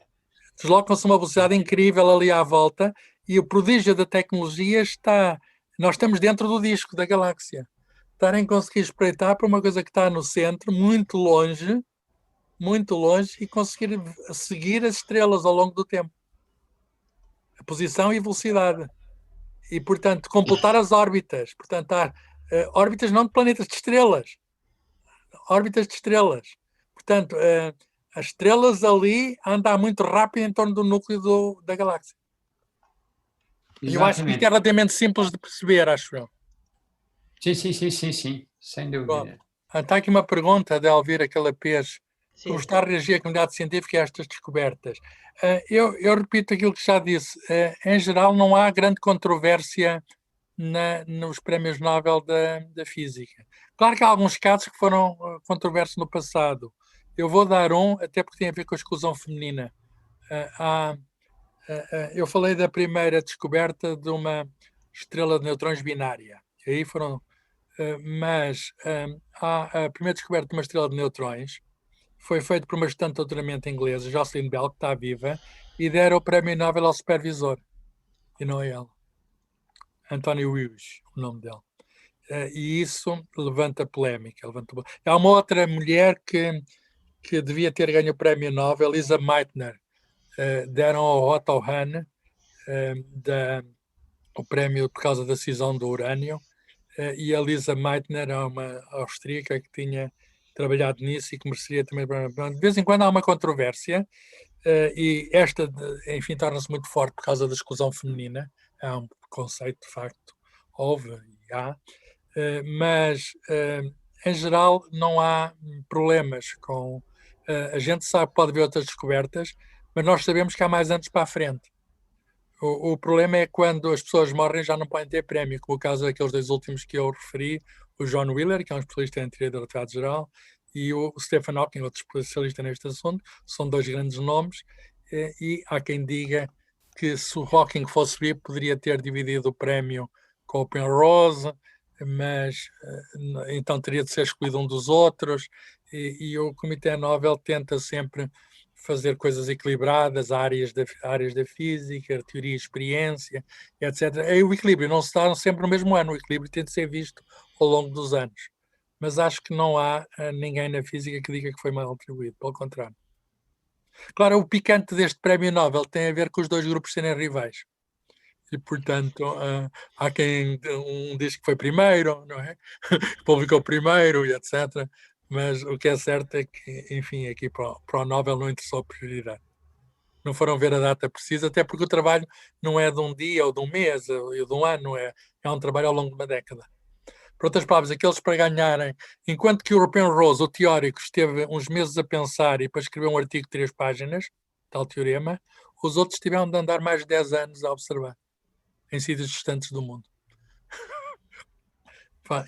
Deslocam-se a uma velocidade incrível ali à volta e o prodígio da tecnologia está... Nós estamos dentro do disco da galáxia. Estarem a conseguir espreitar para uma coisa que está no centro, muito longe, e conseguir seguir as estrelas ao longo do tempo. A posição e velocidade. E, portanto, completar as órbitas. Portanto, há órbitas não de planetas, de estrelas. Órbitas de estrelas. Portanto, as estrelas ali andam muito rápido em torno do núcleo da galáxia. E eu acho que isto é relativamente simples de perceber, acho eu. Sim, sem dúvida. Bom, está aqui uma pergunta de Elvira Calapês. Como está a reagir a comunidade científica a estas descobertas? Eu repito aquilo que já disse. Em geral, não há grande controvérsia nos prémios Nobel da Física. Claro que há alguns casos que foram controversos no passado. Eu vou dar um, até porque tem a ver com a exclusão feminina. Eu falei da primeira descoberta de uma estrela de neutrões binária. Aí foram... mas a primeira descoberta de uma estrela de neutrões foi feita por uma estudante de doutoramento inglesa, Jocelyn Bell, que está viva, e deram o prémio Nobel ao supervisor. E não é ela. António Hughes, o nome dele. E isso levanta polémica. Há uma outra mulher que devia ter ganho o prémio Nobel, Lisa Meitner. Deram ao Otto Hahn o prémio por causa da cisão do urânio. E a Lisa Meitner é uma austríaca que trabalhado nisso e que mereceria também. De vez em quando há uma controvérsia, e esta, enfim, torna-se muito forte por causa da exclusão feminina. Há um conceito, de facto, houve e há, mas em geral não há problemas com. A gente sabe que pode haver outras descobertas, mas nós sabemos que há mais anos para a frente. O problema é quando as pessoas morrem já não podem ter prémio, como o caso daqueles dois últimos que eu referi, o John Wheeler, que é um especialista em teoria da relatividade geral, e o Stephen Hawking, outro especialista neste assunto. São dois grandes nomes, e há quem diga que se o Hawking fosse vivo poderia ter dividido o prémio com o Penrose, mas então teria de ser escolhido um dos outros, e o Comitê Nobel tenta sempre fazer coisas equilibradas, áreas da física, teoria e experiência, etc. E o equilíbrio não se dá sempre no mesmo ano, o equilíbrio tem de ser visto ao longo dos anos. Mas acho que não há ninguém na física que diga que foi mal atribuído, pelo contrário. Claro, o picante deste prémio Nobel tem a ver com os dois grupos serem rivais. E, portanto, há quem diz que foi primeiro, não é? Publicou primeiro e etc. Mas o que é certo é que, enfim, aqui para o Nobel não interessou a prioridade. Não foram ver a data precisa, até porque o trabalho não é de um dia ou de um mês ou de um ano, é um trabalho ao longo de uma década. Por outras palavras, aqueles para ganharem, enquanto que o European Rose, o teórico, esteve uns meses a pensar e para escrever um artigo de 3 páginas, tal teorema, os outros tiveram de andar mais de 10 anos a observar, em sítios distantes do mundo.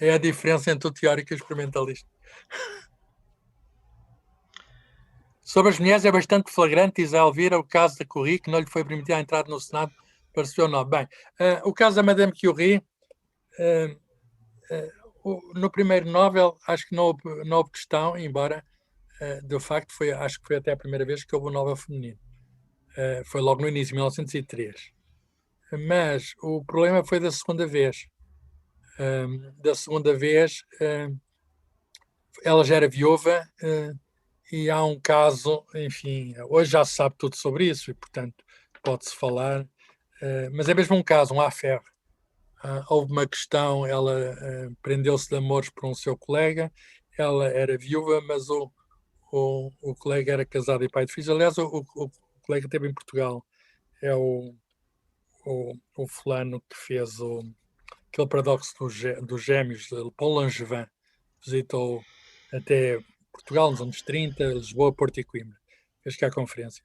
É a diferença entre o teórico e o experimentalista. Sobre as mulheres é bastante flagrante, diz a Elvira, o caso da Curie, que não lhe foi permitida a entrada no Senado para o seu nome. Bem, o caso da Madame Curie, no primeiro Nobel, acho que não houve questão, embora, de facto, acho que foi até a primeira vez que houve um Nobel feminino. Foi logo no início, 1903. Mas o problema foi da segunda vez. Ela já era viúva, e há um caso, enfim, hoje já se sabe tudo sobre isso e, portanto, pode-se falar, mas é mesmo um caso, um affaire. Houve uma questão, ela prendeu-se de amores por um seu colega, ela era viúva, mas o colega era casado e pai de filhos. Aliás, o colega esteve em Portugal, é o fulano que fez aquele paradoxo dos gêmeos, Paul Langevin, visitou até Portugal nos anos 30, Lisboa, Porto e Coimbra, fez cá conferências.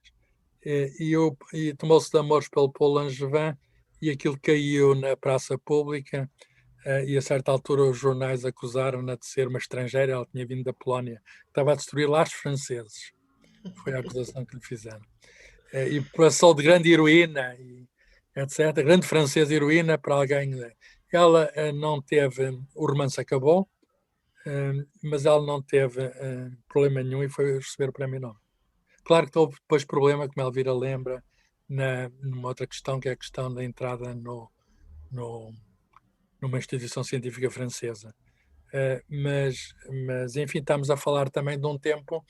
E tomou-se de amores pelo Paul Langevin, e aquilo caiu na praça pública, e a certa altura os jornais acusaram-na de ser uma estrangeira. Ela tinha vindo da Polónia, estava a destruir lares franceses. Foi a acusação que lhe fizeram. E passou de grande heroína, etc., grande francesa heroína, para alguém. Ela não teve, o romance acabou, mas ela não teve problema nenhum e foi receber o prémio Nobel. Claro que houve depois problema, como a Elvira lembra, numa outra questão, que é a questão da entrada numa instituição científica francesa. Mas, enfim, estamos a falar também de um tempo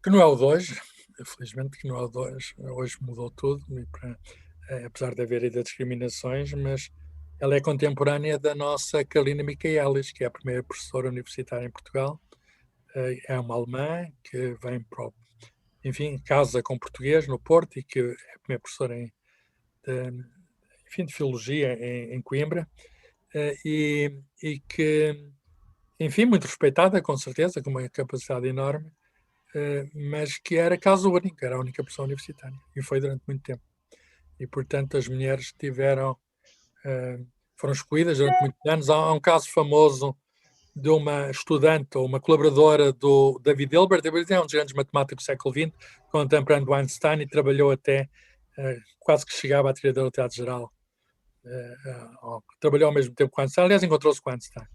que não é o de hoje, felizmente que não é o de hoje. Hoje mudou tudo, apesar de haver ainda discriminações, mas ela é contemporânea da nossa Carolina Michaelis, que é a primeira professora universitária em Portugal. É uma alemã que vem para enfim, casa com português no Porto, e que é a primeira professora de filologia em Coimbra, e que, enfim, muito respeitada, com certeza, com uma capacidade enorme, mas que era caso único, era a única pessoa universitária, e foi durante muito tempo. E, portanto, as mulheres foram escolhidas durante muitos anos. Há um caso famoso de uma estudante ou uma colaboradora do David Hilbert. David é um dos grandes matemáticos do século XX, contemporâneo de Einstein, e trabalhou até quase que chegava à teoria da relatividade geral. Trabalhou ao mesmo tempo com Einstein. Aliás, encontrou-se com Einstein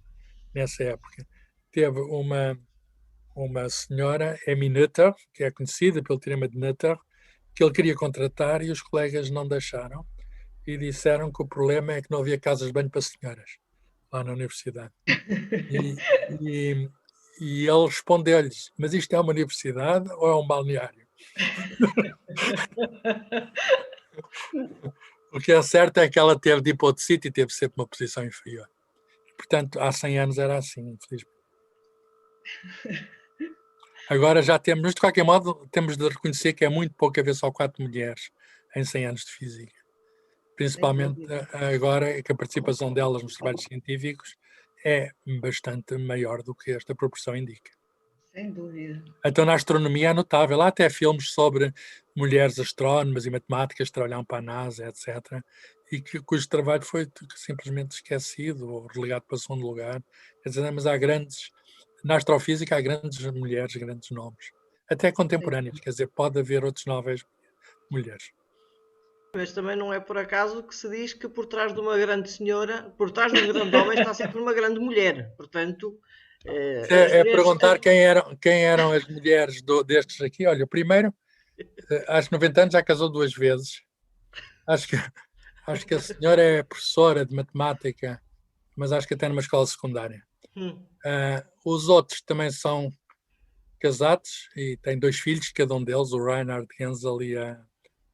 nessa época. Teve uma senhora, Amy Noether, que é conhecida pelo teorema de Noether, que ele queria contratar e os colegas não deixaram, e disseram que o problema é que não havia casas de banho para senhoras lá na universidade. E ele respondeu-lhes: mas isto é uma universidade ou é um balneário? O que é certo é que ela teve de ir para outro sítio e teve sempre uma posição inferior. Portanto, há 100 anos era assim, infelizmente. Agora já temos, mas de qualquer modo, temos de reconhecer que é muito pouco haver só 4 mulheres em 100 anos de física. Principalmente agora que a participação delas nos trabalhos científicos é bastante maior do que esta proporção indica. Sem dúvida. Então, na astronomia é notável. Há até filmes sobre mulheres astrónomas e matemáticas que trabalham para a NASA, etc., e cujo trabalho foi simplesmente esquecido ou relegado para segundo lugar. Quer dizer, mas na astrofísica há grandes mulheres, grandes nomes, até contemporâneos. Quer dizer, pode haver outras novas mulheres. Mas também não é por acaso que se diz que por trás de uma grande senhora, por trás de um grande homem está sempre uma grande mulher. Portanto, perguntar quem eram as mulheres destes aqui. Olha, o primeiro, aos 90 anos já casou 2 vezes. Acho que a senhora é professora de matemática, mas acho que até numa escola secundária. Os outros também são casados e têm 2 filhos, cada um deles, o Reinhard Genzel e a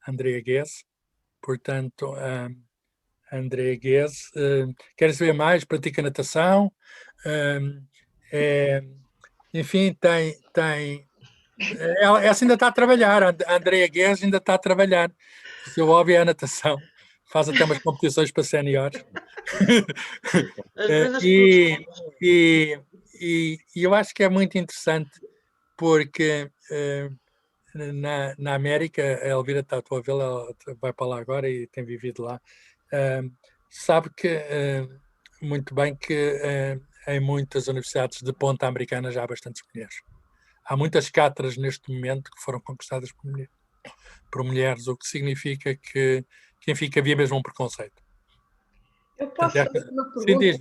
Andrea Ghez. Portanto, a Andrea Ghez quer saber mais, pratica natação, enfim, essa ainda está a trabalhar, a Andrea Ghez ainda está a trabalhar. O seu hobby é a natação, faz até umas competições para séniores. E eu acho que é muito interessante porque na América, a Elvira está a vê-la, ela vai para lá agora e tem vivido lá, sabe que muito bem que em muitas universidades de ponta americana já há bastantes mulheres. Há muitas cátedras neste momento que foram conquistadas por mulheres, o que significa que havia mesmo um preconceito. Eu posso fazer uma pergunta? Sim, diz.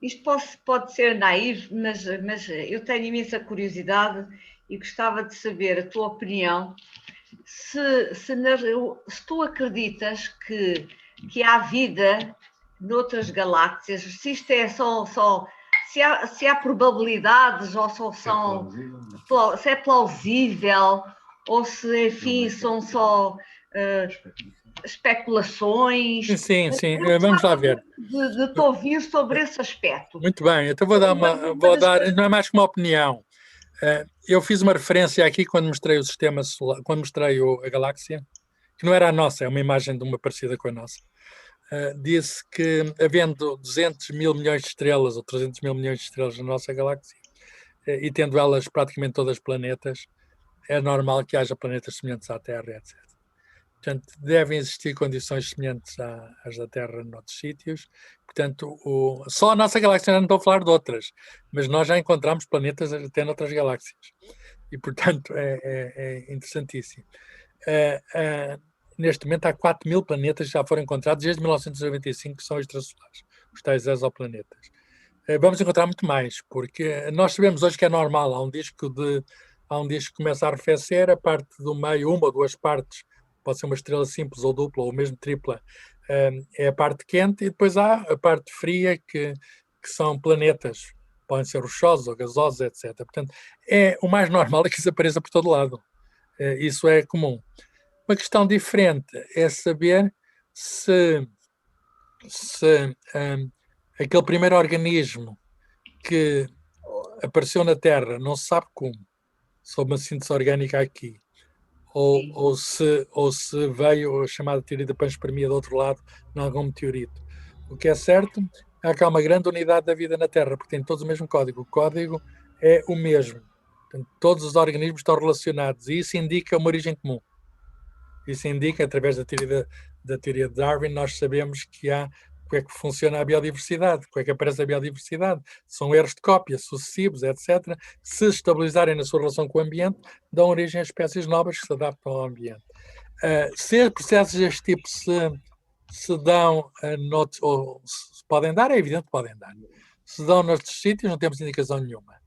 Isto pode ser naivo, mas eu tenho imensa curiosidade e gostava de saber a tua opinião. Se tu acreditas que há vida noutras galáxias, se isto é se há probabilidades ou se é plausível ou se, enfim, são só especulações. Sim, vamos lá ver. De te ouvir sobre esse aspecto. Muito bem, então vou dar, não é mais que uma opinião. Eu fiz uma referência aqui quando mostrei o sistema solar, quando mostrei a galáxia, que não era a nossa, é uma imagem de uma parecida com a nossa. Disse que, havendo 200 mil milhões de estrelas ou 300 mil milhões de estrelas na nossa galáxia, e tendo elas praticamente todas planetas, é normal que haja planetas semelhantes à Terra, etc. Portanto, devem existir condições semelhantes às da Terra noutros sítios. Portanto, só a nossa galáxia, não estou a falar de outras, mas nós já encontramos planetas até noutras galáxias. E, portanto, é interessantíssimo. Neste momento, há 4 mil planetas que já foram encontrados desde 1995, que são extrasolares, os tais exoplanetas. Vamos encontrar muito mais, porque nós sabemos hoje que é normal, há um disco que começa a arrefecer, a parte do meio, uma ou 2 partes, pode ser uma estrela simples ou dupla, ou mesmo tripla, é a parte quente, e depois há a parte fria, que são planetas, podem ser rochosos ou gasosos, etc. Portanto, o mais normal é que isso apareça por todo lado. Isso é comum. Uma questão diferente é saber se aquele primeiro organismo que apareceu na Terra, não se sabe como, sob uma síntese orgânica aqui, ou se veio a chamada teoria da panspermia do outro lado, em algum meteorito. O que é certo é que há uma grande unidade da vida na Terra, porque tem todos o mesmo código. O código é o mesmo. Portanto, todos os organismos estão relacionados e isso indica uma origem comum. Isso indica, através da teoria de Darwin, nós sabemos que como é que funciona a biodiversidade, como é que aparece a biodiversidade. São erros de cópia sucessivos, etc. Se estabilizarem na sua relação com o ambiente, dão origem a espécies novas que se adaptam ao ambiente. Se processos deste tipo se dão ou se podem dar, é evidente que podem dar. Se dão noutros sítios, não temos indicação nenhuma.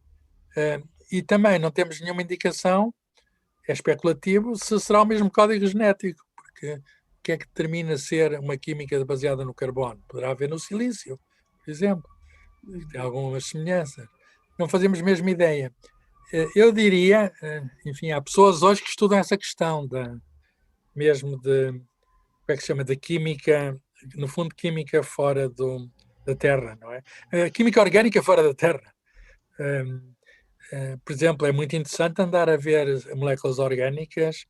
E também não temos nenhuma indicação, é especulativo, se será o mesmo código genético, porque o que é que determina ser uma química baseada no carbono? Poderá haver no silício, por exemplo. Tem algumas semelhanças. Não fazemos mesmo ideia. Eu diria, enfim, há pessoas hoje que estudam essa questão como é que se chama, da química, no fundo, química fora da Terra, não é? Química orgânica fora da Terra. Por exemplo, é muito interessante andar a ver moléculas orgânicas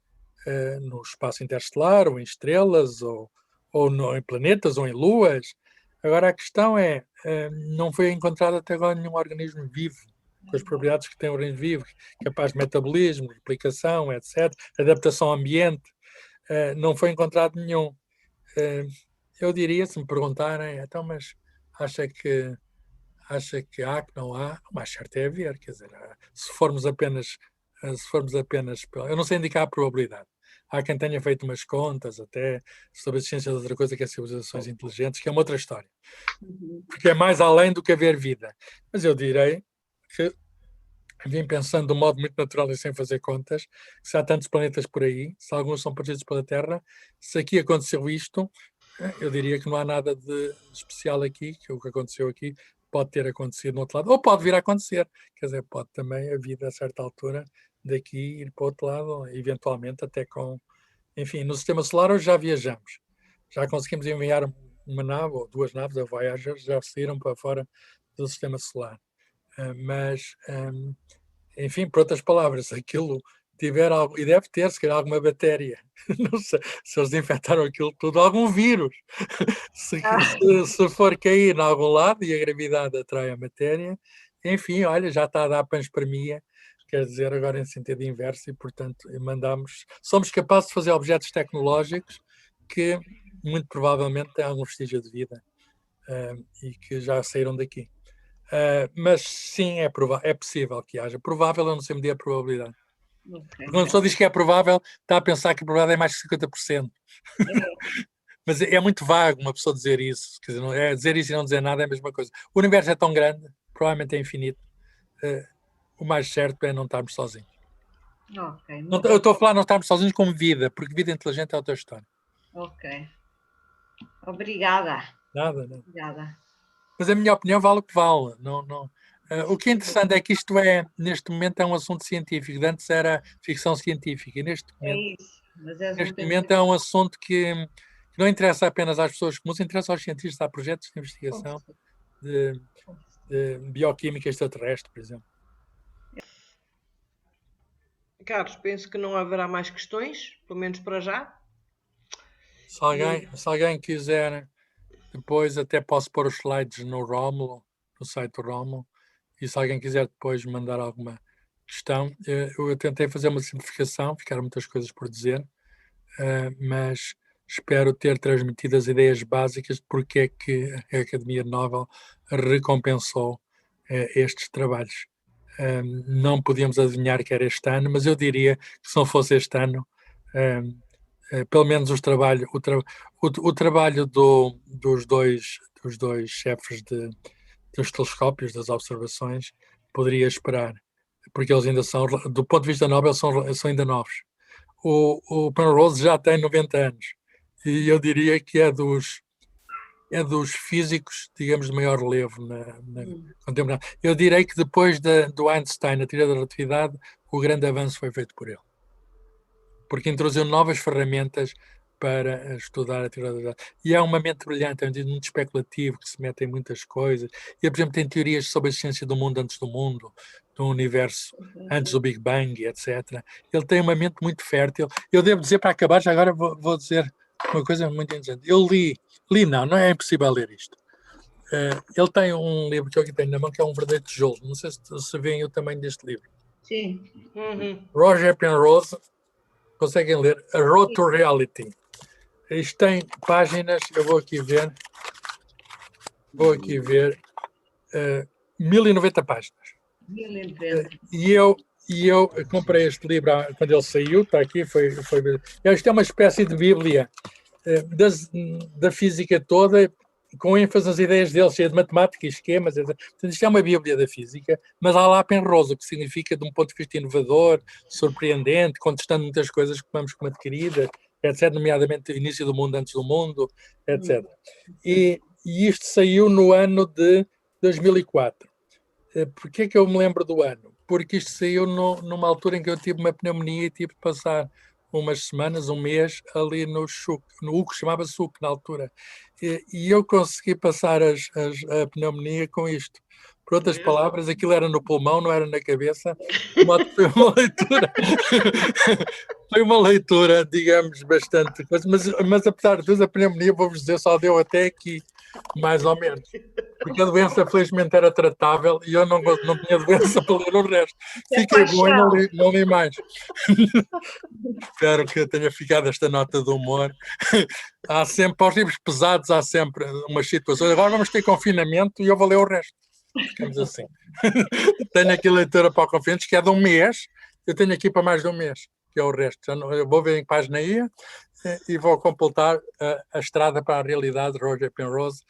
no espaço interestelar, ou em estrelas, ou em planetas, ou em luas. Agora, a questão é, não foi encontrado até agora nenhum organismo vivo, com as propriedades que tem o organismo vivo, capaz de metabolismo, replicação, etc., adaptação ao ambiente. Não foi encontrado nenhum. Eu diria, se me perguntarem, então, mas acha que há, que não há? O mais certo é haver, quer dizer, se formos apenas, eu não sei indicar a probabilidade. Há quem tenha feito umas contas até sobre a existência de outra coisa que é civilizações inteligentes, que é uma outra história. Porque é mais além do que haver vida. Mas eu direi que vim pensando de um modo muito natural e sem fazer contas, que se há tantos planetas por aí, se alguns são parecidos pela Terra, se aqui aconteceu isto, eu diria que não há nada de especial aqui, que o que aconteceu aqui pode ter acontecido no outro lado, ou pode vir a acontecer. Quer dizer, pode também a vida, a certa altura, daqui ir para o outro lado, eventualmente até com... Enfim, no Sistema Solar hoje já viajamos. Já conseguimos enviar uma nave, ou duas naves, a Voyager, já saíram para fora do Sistema Solar. Mas, enfim, por outras palavras, aquilo tiver algo, e deve ter, se calhar, alguma bactéria, não sei, se eles infectaram aquilo tudo, algum vírus, se for cair em algum lado e a gravidade atrai a matéria, enfim, olha, já está a dar panspermia, quer dizer, agora em sentido inverso, e portanto somos capazes de fazer objetos tecnológicos que muito provavelmente têm algum vestígio de vida e que já saíram daqui. Mas sim, é possível que haja. Provável, eu não sei medir a probabilidade. Okay. Quando a pessoa diz que é provável, está a pensar que a probabilidade é mais de 50%. Mas é muito vago uma pessoa dizer isso. Quer dizer, dizer isso e não dizer nada é a mesma coisa. O universo é tão grande, provavelmente é infinito. O mais certo é não estarmos sozinhos. Okay, eu estou a falar não estarmos sozinhos como vida, porque vida inteligente é outra história. Ok. Obrigada. Nada. Obrigada. Mas a minha opinião vale o que vale. O que é interessante é que isto neste momento, é um assunto científico. Antes era ficção científica. E neste momento é um assunto que não interessa apenas às pessoas comuns, interessa aos cientistas. Há projetos de investigação de bioquímica extraterrestre, por exemplo. Carlos, penso que não haverá mais questões, pelo menos para já. Se alguém quiser, depois até posso pôr os slides no site do Rómulo, e se alguém quiser depois mandar alguma questão, eu tentei fazer uma simplificação, ficaram muitas coisas por dizer, mas espero ter transmitido as ideias básicas de porque é que a Academia Nobel recompensou estes trabalhos. Não podíamos adivinhar que era este ano, mas eu diria que se não fosse este ano, pelo menos o trabalho dos dois chefes dos telescópios, das observações, poderia esperar, porque eles ainda são, do ponto de vista Nobel, são ainda novos. O Penrose já tem 90 anos, e eu diria que é dos físicos, digamos, de maior relevo na contemporânea. Eu direi que depois do Einstein, a teoria da relatividade, o grande avanço foi feito por ele. Porque introduziu novas ferramentas para estudar a teoria da relatividade. E é uma mente brilhante, é um muito especulativo, que se mete em muitas coisas. E, por exemplo, tem teorias sobre a existência do mundo antes do mundo, do universo antes do Big Bang, etc. Ele tem uma mente muito fértil. Eu devo dizer, para acabar, já agora vou dizer uma coisa muito interessante. Eu não é impossível ler isto. Ele tem um livro que eu aqui tenho na mão, que é um verdadeiro tijolo. Não sei se veem o tamanho deste livro. Sim. Roger Penrose, conseguem ler? A Road to Reality. Isto tem páginas, eu vou aqui ver, 1090 páginas. 1090. E eu comprei este livro quando ele saiu, está aqui, isto é uma espécie de bíblia da física toda, com ênfase nas ideias dele, cheia de matemática e esquemas, etc. Portanto, isto é uma bíblia da física, mas há lá Penrose, o que significa, de um ponto de vista inovador, surpreendente, contestando muitas coisas que tomamos como adquiridas, etc., nomeadamente o início do mundo antes do mundo, etc. E isto saiu no ano de 2004. Porquê é que eu me lembro do ano? Porque isto saiu numa altura em que eu tive uma pneumonia e tive de passar umas semanas, um mês, ali no o que chamava SUC na altura. E eu consegui passar a pneumonia com isto, Por outras palavras, aquilo era no pulmão, não era na cabeça. De modo que foi uma leitura, foi uma leitura, digamos, bastante coisa, mas apesar de tudo, a pneumonia, vou-vos dizer, só deu até aqui, mais ou menos. Porque a doença, felizmente, era tratável e eu não tinha doença para ler o resto. Fiquei bom e não li mais. Espero que eu tenha ficado esta nota de humor. Há sempre, para os livros pesados, há sempre umas situações. Agora vamos ter confinamento e eu vou ler o resto. Ficamos assim. Tenho aqui leitura para o confinamento, que é de um mês. Eu tenho aqui para mais de um mês, que é o resto. Eu vou ver em que página ia e vou completar a estrada para a realidade de Roger Penrose.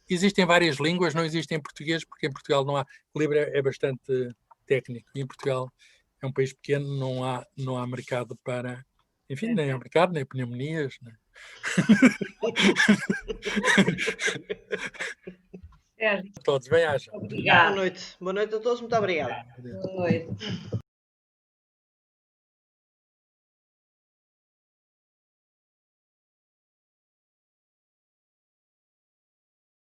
Existem várias línguas, não existem em português, porque em Portugal não há. O livro é bastante técnico e em Portugal é um país pequeno, não há mercado para. Enfim, nem há mercado, nem pneumonias. Nem... Todos bem-ajam. Obrigada. Boa noite. Boa noite a todos. Muito obrigada. Boa noite.